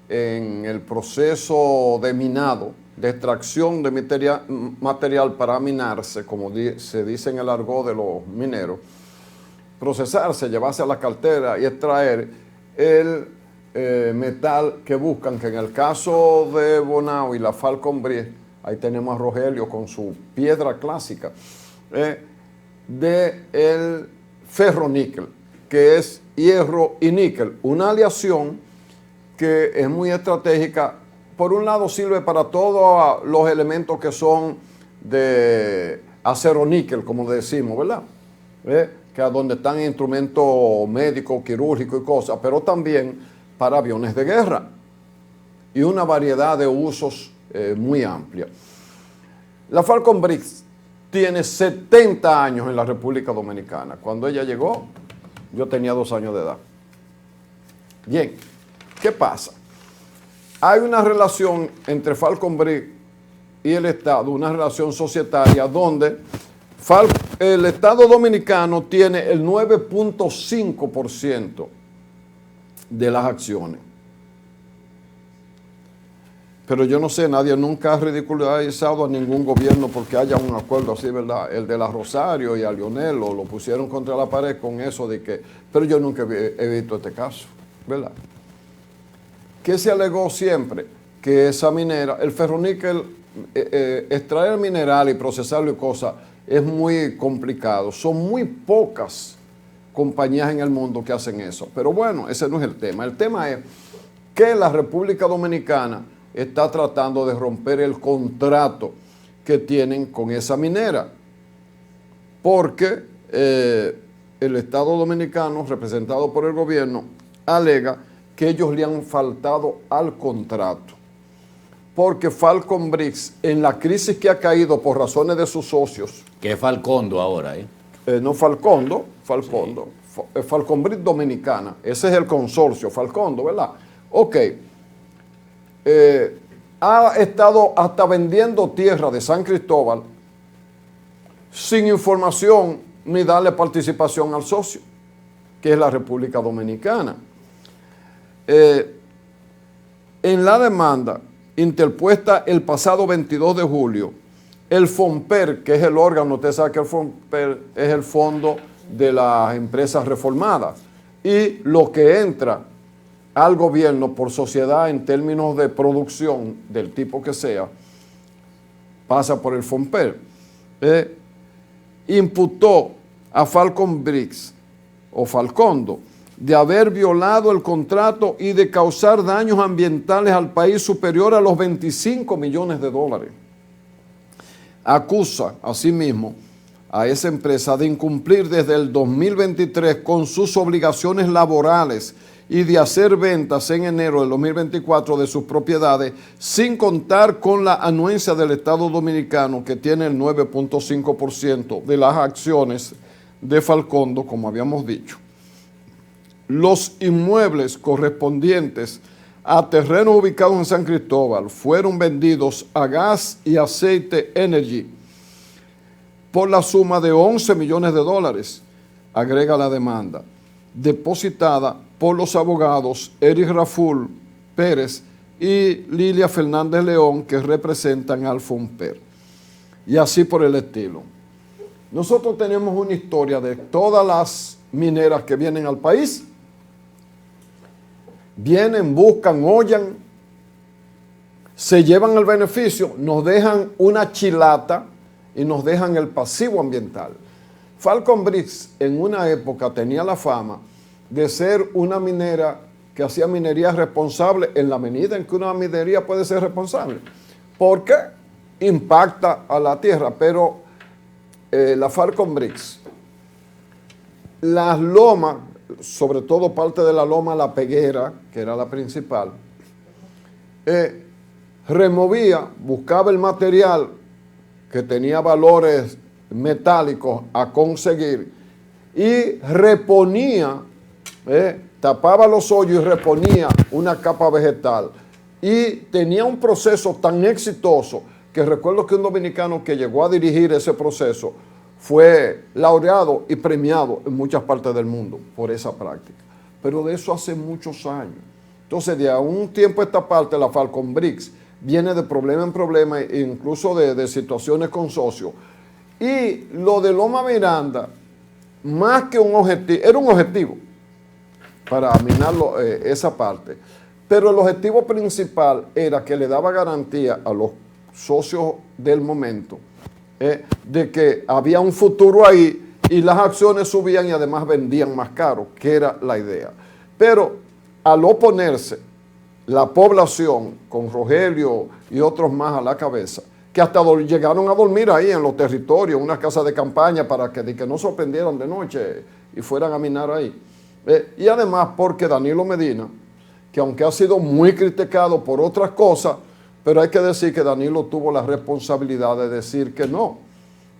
[SPEAKER 3] en el proceso de minado, de extracción de material para minarse, como se dice en el argot de los mineros, procesarse, llevarse a la cartera y extraer el metal que buscan, que en el caso de Bonao y la Falcon Bridge, ahí tenemos a Rogelio con su piedra clásica, de el ferroníquel, que es hierro y níquel, una aleación que es muy estratégica. Por un lado sirve para todos los elementos que son de acero níquel, como decimos, ¿verdad? Que es donde están instrumentos médicos, quirúrgicos y cosas, pero también para aviones de guerra y una variedad de usos muy amplia. La Falcon Bridge tiene 70 años en la República Dominicana. Cuando ella llegó, yo tenía 2 años de edad. Bien, ¿qué pasa? Hay una relación entre Falcon Bridge y el Estado, una relación societaria donde el Estado Dominicano tiene el 9.5% de las acciones. Pero yo no sé, nadie nunca ha ridiculizado a ningún gobierno porque haya un acuerdo así, ¿verdad? El de la Rosario y a Lionel lo pusieron contra la pared con eso de que... Pero yo nunca he visto este caso, ¿verdad? ¿Qué se alegó siempre? Que esa minera, el ferroníquel, extraer mineral y procesarlo y cosas, es muy complicado. Son muy pocas compañías en el mundo que hacen eso. Pero bueno, ese no es el tema. El tema es que la República Dominicana está tratando de romper el contrato que tienen con esa minera. Porque el Estado Dominicano, representado por el gobierno, alega que ellos le han faltado al contrato. Porque Falcon Bridge, en la crisis que ha caído por razones de sus socios...
[SPEAKER 2] Que es Falcondo ahora, ¿eh?
[SPEAKER 3] No Falcondo, Falcondo. Sí. Falcon Bridge Dominicana. Ese es el consorcio, Falcondo, ¿verdad? Ok. Ha estado hasta vendiendo tierra de San Cristóbal sin información ni darle participación al socio, que es la República Dominicana. En la demanda interpuesta el pasado 22 de julio, el FONPER, que es el órgano, usted sabe que el FONPER es el fondo de las empresas reformadas, y lo que entra al gobierno por sociedad en términos de producción del tipo que sea, pasa por el FONPER, imputó a Falcon Bridge o Falcondo de haber violado el contrato y de causar daños ambientales al país superior a los 25 millones de dólares. Acusa, asimismo, a esa empresa de incumplir desde el 2023 con sus obligaciones laborales y de hacer ventas en enero del 2024 de sus propiedades sin contar con la anuencia del Estado Dominicano, que tiene el 9.5% de las acciones de Falcondo, como habíamos dicho. Los inmuebles correspondientes a terrenos ubicados en San Cristóbal fueron vendidos a Gas y Aceite Energy por la suma de 11 millones de dólares, agrega la demanda, depositada por los abogados Eric Raful Pérez y Lilia Fernández León, que representan al FONPER. Y así por el estilo. Nosotros tenemos una historia de todas las mineras que vienen al país. Vienen, buscan, hollan, se llevan el beneficio, nos dejan una chilata y nos dejan el pasivo ambiental. Falcon Bricks en una época tenía la fama de ser una minera que hacía minería responsable en la medida en que una minería puede ser responsable, porque impacta a la tierra, pero la Falcon Bricks, las lomas, sobre todo parte de la loma La Peguera, que era la principal, removía, buscaba el material que tenía valores metálicos a conseguir y reponía, tapaba los hoyos y reponía una capa vegetal. Y tenía un proceso tan exitoso que recuerdo que un dominicano que llegó a dirigir ese proceso fue laureado y premiado en muchas partes del mundo por esa práctica. Pero de eso hace muchos años. Entonces, de a un tiempo a esta parte, la Falcon Bricks viene de problema en problema, incluso de situaciones con socios. Y lo de Loma Miranda, más que un objetivo, era un objetivo para minarlo, esa parte. Pero el objetivo principal era que le daba garantía a los socios del momento de que había un futuro ahí y las acciones subían y además vendían más caro, que era la idea. Pero al oponerse la población con Rogelio y otros más a la cabeza, que hasta llegaron a dormir ahí en los territorios, una casa de campaña para que no sorprendieran de noche y fueran a minar ahí. Y además porque Danilo Medina, que aunque ha sido muy criticado por otras cosas, pero hay que decir que Danilo tuvo la responsabilidad de decir que no.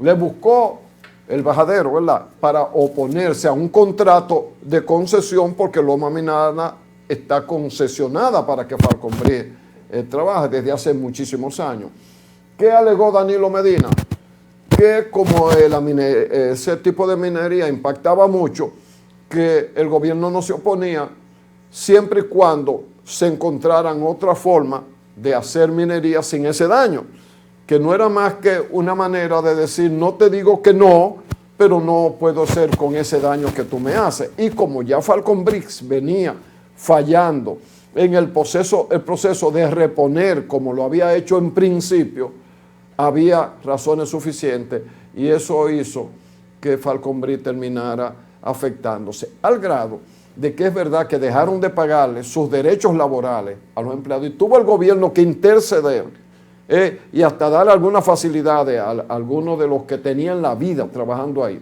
[SPEAKER 3] Le buscó el bajadero, ¿verdad?, para oponerse a un contrato de concesión porque Loma Miranda está concesionada para que Falcon Bricks trabaje desde hace muchísimos años. ¿Qué alegó Danilo Medina? Que como ese tipo de minería impactaba mucho, que el gobierno no se oponía siempre y cuando se encontraran otra forma de hacer minería sin ese daño, que no era más que una manera de decir, no te digo que no, pero no puedo hacer con ese daño que tú me haces. Y como ya Falcon Bricks venía fallando en el proceso de reponer como lo había hecho en principio, había razones suficientes y eso hizo que Falcon Bricks terminara afectándose, al grado de que es verdad que dejaron de pagarle sus derechos laborales a los empleados y tuvo el gobierno que interceder y hasta dar algunas facilidades a algunos de los que tenían la vida trabajando ahí.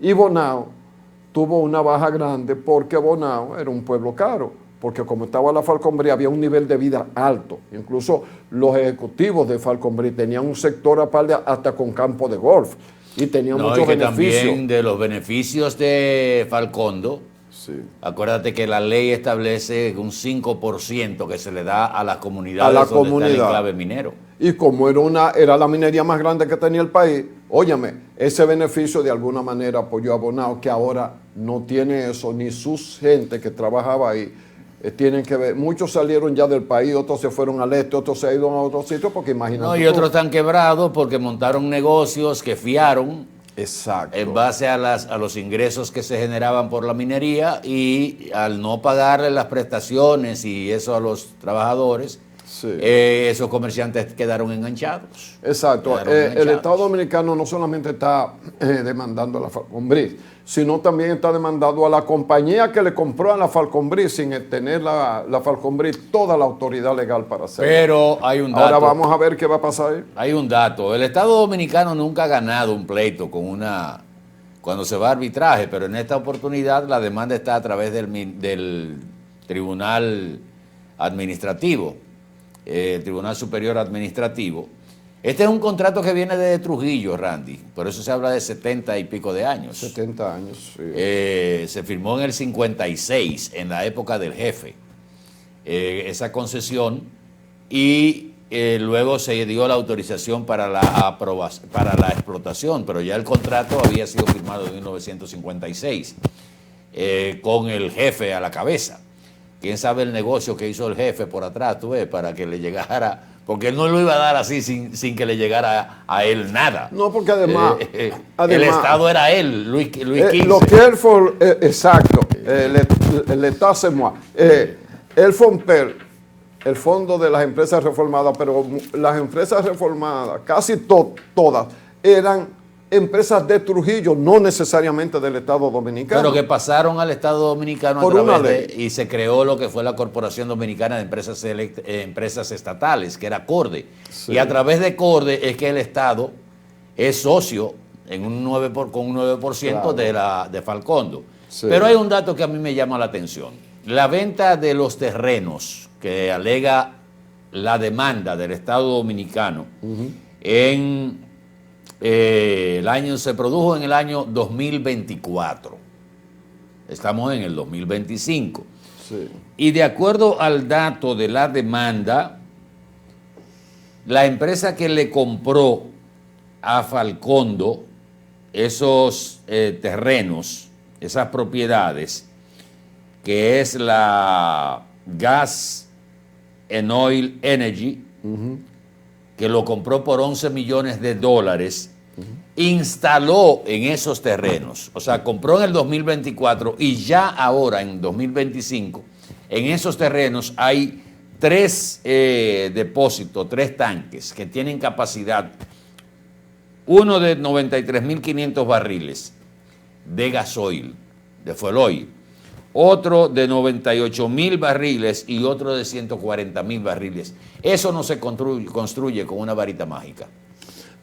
[SPEAKER 3] Y Bonao tuvo una baja grande porque Bonao era un pueblo caro, porque como estaba la Falcon Bricks había un nivel de vida alto. Incluso los ejecutivos de Falcon Bricks tenían un sector aparte hasta con campo de golf y tenían muchos beneficios.
[SPEAKER 2] También de los beneficios de Falcondo,
[SPEAKER 3] sí.
[SPEAKER 2] Acuérdate que la ley establece un 5% que se le da a las comunidades donde está el enclave minero.
[SPEAKER 3] Y como era la minería más grande que tenía el país, óyeme, ese beneficio de alguna manera apoyó a Bonao, que ahora no tiene eso, ni sus gente que trabajaba ahí tienen que ver. Muchos salieron ya del país, otros se fueron al este, otros se han ido a otros sitios, porque imagínate.
[SPEAKER 2] No, y otros están quebrados porque montaron negocios que fiaron.
[SPEAKER 3] Exacto.
[SPEAKER 2] En base a los ingresos que se generaban por la minería y al no pagarle las prestaciones y eso a los trabajadores, sí. Esos comerciantes quedaron enganchados.
[SPEAKER 3] Exacto. El Estado Dominicano no solamente está demandando a la Falcon Bricks, sino también está demandando a la compañía que le compró a la Falcon Bricks sin tener la Falcon Bricks toda la autoridad legal para hacerlo.
[SPEAKER 2] Pero hay un dato.
[SPEAKER 3] Ahora vamos a ver qué va a pasar ahí.
[SPEAKER 2] Hay un dato. El Estado Dominicano nunca ha ganado un pleito cuando se va a arbitraje, pero en esta oportunidad la demanda está a través del Tribunal Administrativo, Tribunal Superior Administrativo. Este es un contrato que viene de Trujillo, Randy, por eso se habla de 70 y pico de años.
[SPEAKER 3] 70 años, sí.
[SPEAKER 2] Se firmó en el 56, en la época del jefe, esa concesión, y luego se dio la autorización para la explotación, pero ya el contrato había sido firmado en 1956, con el jefe a la cabeza. quién sabe el negocio que hizo el jefe por atrás, tú ves, para que le llegara, porque él no lo iba a dar así sin que le llegara a él nada.
[SPEAKER 3] No, porque además
[SPEAKER 2] el Estado era él, Luis XV.
[SPEAKER 3] Lo que él fue, exacto, l'État c'est moi. El FONPER, el Fondo de las Empresas Reformadas, pero las empresas reformadas, casi todas, eran empresas de Trujillo, no necesariamente del Estado Dominicano.
[SPEAKER 2] Pero que pasaron al Estado Dominicano
[SPEAKER 3] por una ley.
[SPEAKER 2] Y se creó lo que fue la Corporación Dominicana de Empresas Estatales, que era CORDE. Sí. Y a través de CORDE es que el Estado es socio con un 9% claro. de Falcondo. Sí. Pero hay un dato que a mí me llama la atención. La venta de los terrenos que alega la demanda del Estado Dominicano se produjo en el año 2024. Estamos en el 2025. Sí. Y de acuerdo al dato de la demanda, la empresa que le compró a Falcondo esos terrenos, esas propiedades, que es la Gas and Oil Energy, que lo compró por $11 millones, instaló en esos terrenos, o sea, compró en el 2024 y ya ahora en 2025, en esos terrenos hay 3 depósitos, 3 tanques que tienen capacidad, uno de 93.500 barriles de gasoil, de fuel oil, otro de 98.000 barriles y otro de 140.000 barriles. Eso no se construye con una varita mágica.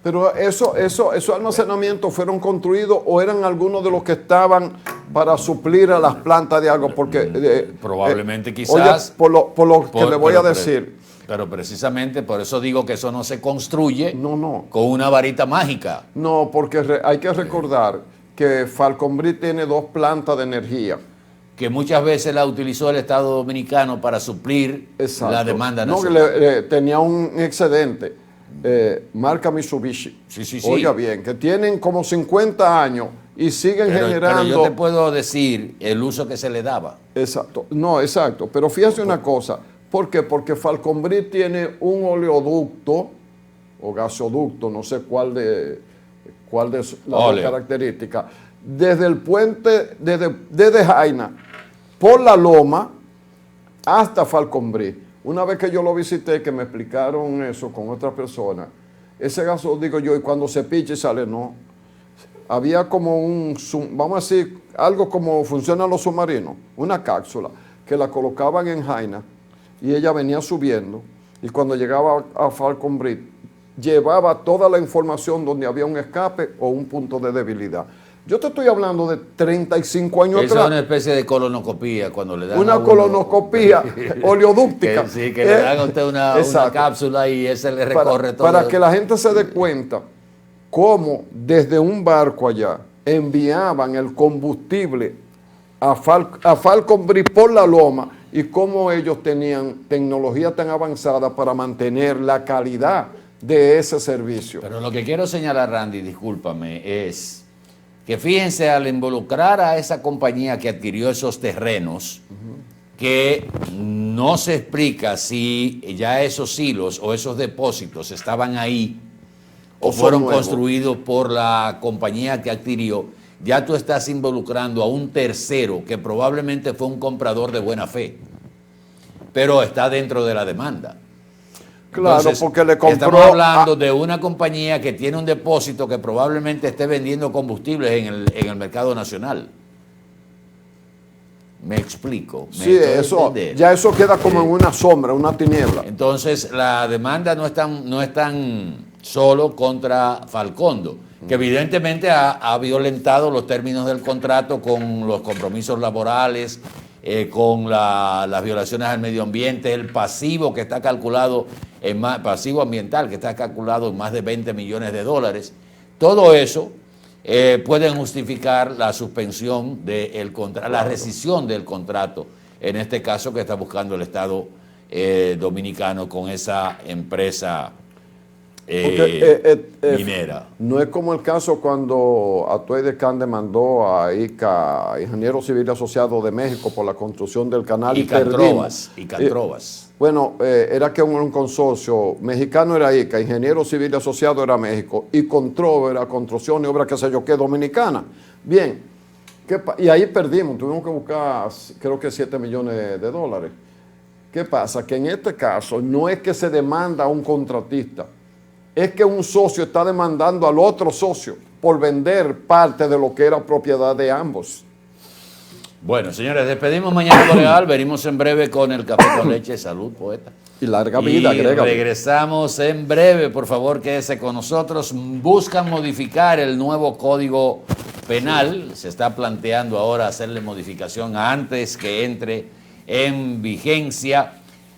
[SPEAKER 3] Pero esos almacenamientos fueron construidos o eran algunos de los que estaban para suplir a las plantas de agua, porque
[SPEAKER 2] probablemente quizás
[SPEAKER 3] oye, por lo que le voy a decir.
[SPEAKER 2] Pero precisamente por eso digo que eso no se construye con una varita mágica.
[SPEAKER 3] No, porque hay que recordar que Falconbri tiene 2 plantas de energía.
[SPEAKER 2] Que muchas veces la utilizó el Estado Dominicano para suplir la demanda nacional.
[SPEAKER 3] No, que tenía un excedente, marca Mitsubishi.
[SPEAKER 2] Sí.
[SPEAKER 3] Oiga bien, que tienen como 50 años y siguen generando...
[SPEAKER 2] Pero yo te puedo decir el uso que se le daba.
[SPEAKER 3] Exacto, no, exacto. Pero fíjate una cosa, ¿por qué? Porque Falconbri tiene un oleoducto o gasoducto, no sé cuál de las dos características, desde el puente, desde Jaina, por la Loma, hasta Falconbri. Una vez que yo lo visité, que me explicaron eso con otra persona, ese gaso, digo yo, y cuando se picha y sale, no. Había como vamos a decir, algo como funcionan los submarinos, una cápsula, que la colocaban en Jaina, y ella venía subiendo, y cuando llegaba a Falconbri, llevaba toda la información donde había un escape o un punto de debilidad. Yo te estoy hablando de 35 años atrás.
[SPEAKER 2] Es una especie de colonoscopía cuando le dan
[SPEAKER 3] una colonoscopía oleodúctica.
[SPEAKER 2] Que le dan a usted una cápsula y ese le recorre todo.
[SPEAKER 3] Para que la gente se dé cuenta cómo desde un barco allá enviaban el combustible a Falconbri por la Loma y cómo ellos tenían tecnología tan avanzada para mantener la calidad de ese servicio.
[SPEAKER 2] Pero lo que quiero señalar, Randy, discúlpame, es que fíjense, al involucrar a esa compañía que adquirió esos terrenos, que no se explica si ya esos silos o esos depósitos estaban ahí o fueron construidos por la compañía que adquirió, ya tú estás involucrando a un tercero que probablemente fue un comprador de buena fe, pero está dentro de la demanda.
[SPEAKER 3] Claro, entonces, porque le compró...
[SPEAKER 2] Estamos hablando de una compañía que tiene un depósito que probablemente esté vendiendo combustibles en el mercado nacional. Me explico.
[SPEAKER 3] Sí, eso queda como en una sombra, una tiniebla.
[SPEAKER 2] Entonces, la demanda no es tan solo contra Falcondo, que evidentemente ha violentado los términos del contrato con los compromisos laborales, con las violaciones al medio ambiente, el pasivo que está calculado pasivo ambiental que está calculado en más de $20 millones. Todo eso pueden justificar la suspensión del contrato, la rescisión del contrato, en este caso que está buscando el Estado dominicano con esa empresa minera.
[SPEAKER 3] No es como el caso cuando Atuey de Can demandó a ICA, Ingeniero Civil Asociado de México, por la construcción del canal.
[SPEAKER 2] Y Cantrovas.
[SPEAKER 3] Bueno, era que un consorcio mexicano era ICA, Ingeniero Civil Asociado era México, y Controva era Construcción y Obra, qué sé yo qué, dominicana. Bien, y ahí perdimos, tuvimos que buscar, creo que $7 millones. ¿Qué pasa? Que en este caso no es que se demanda a un contratista, es que un socio está demandando al otro socio por vender parte de lo que era propiedad de ambos.
[SPEAKER 2] Bueno, señores, despedimos Mañana Boreal. Venimos en breve con el café con leche. Salud, poeta.
[SPEAKER 3] Y larga vida, agrégale.
[SPEAKER 2] Regresamos en breve. Por favor, quédese con nosotros. Buscan modificar el nuevo Código Penal. Se está planteando ahora hacerle modificación antes que entre en vigencia.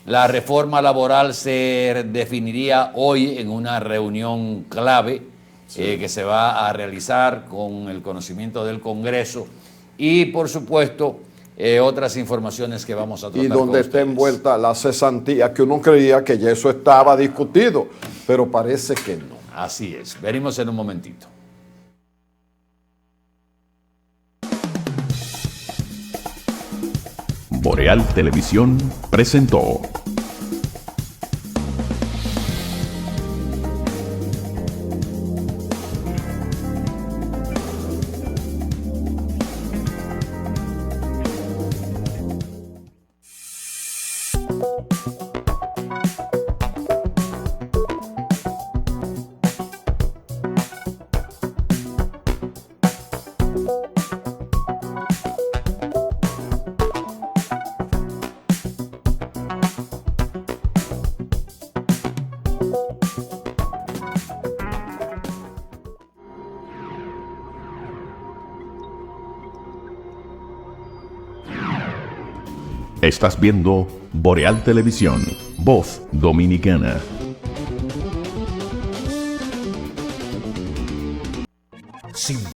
[SPEAKER 2] La reforma laboral se definiría hoy en una reunión clave que se va a realizar con el conocimiento del Congreso y, por supuesto, otras informaciones que vamos a tratar.
[SPEAKER 3] Y donde está envuelta la cesantía, que uno creía que ya eso estaba discutido, pero parece que no.
[SPEAKER 2] Así es. Venimos en un momentito.
[SPEAKER 4] Boreal Televisión presentó Estás viendo Boreal Televisión, voz dominicana.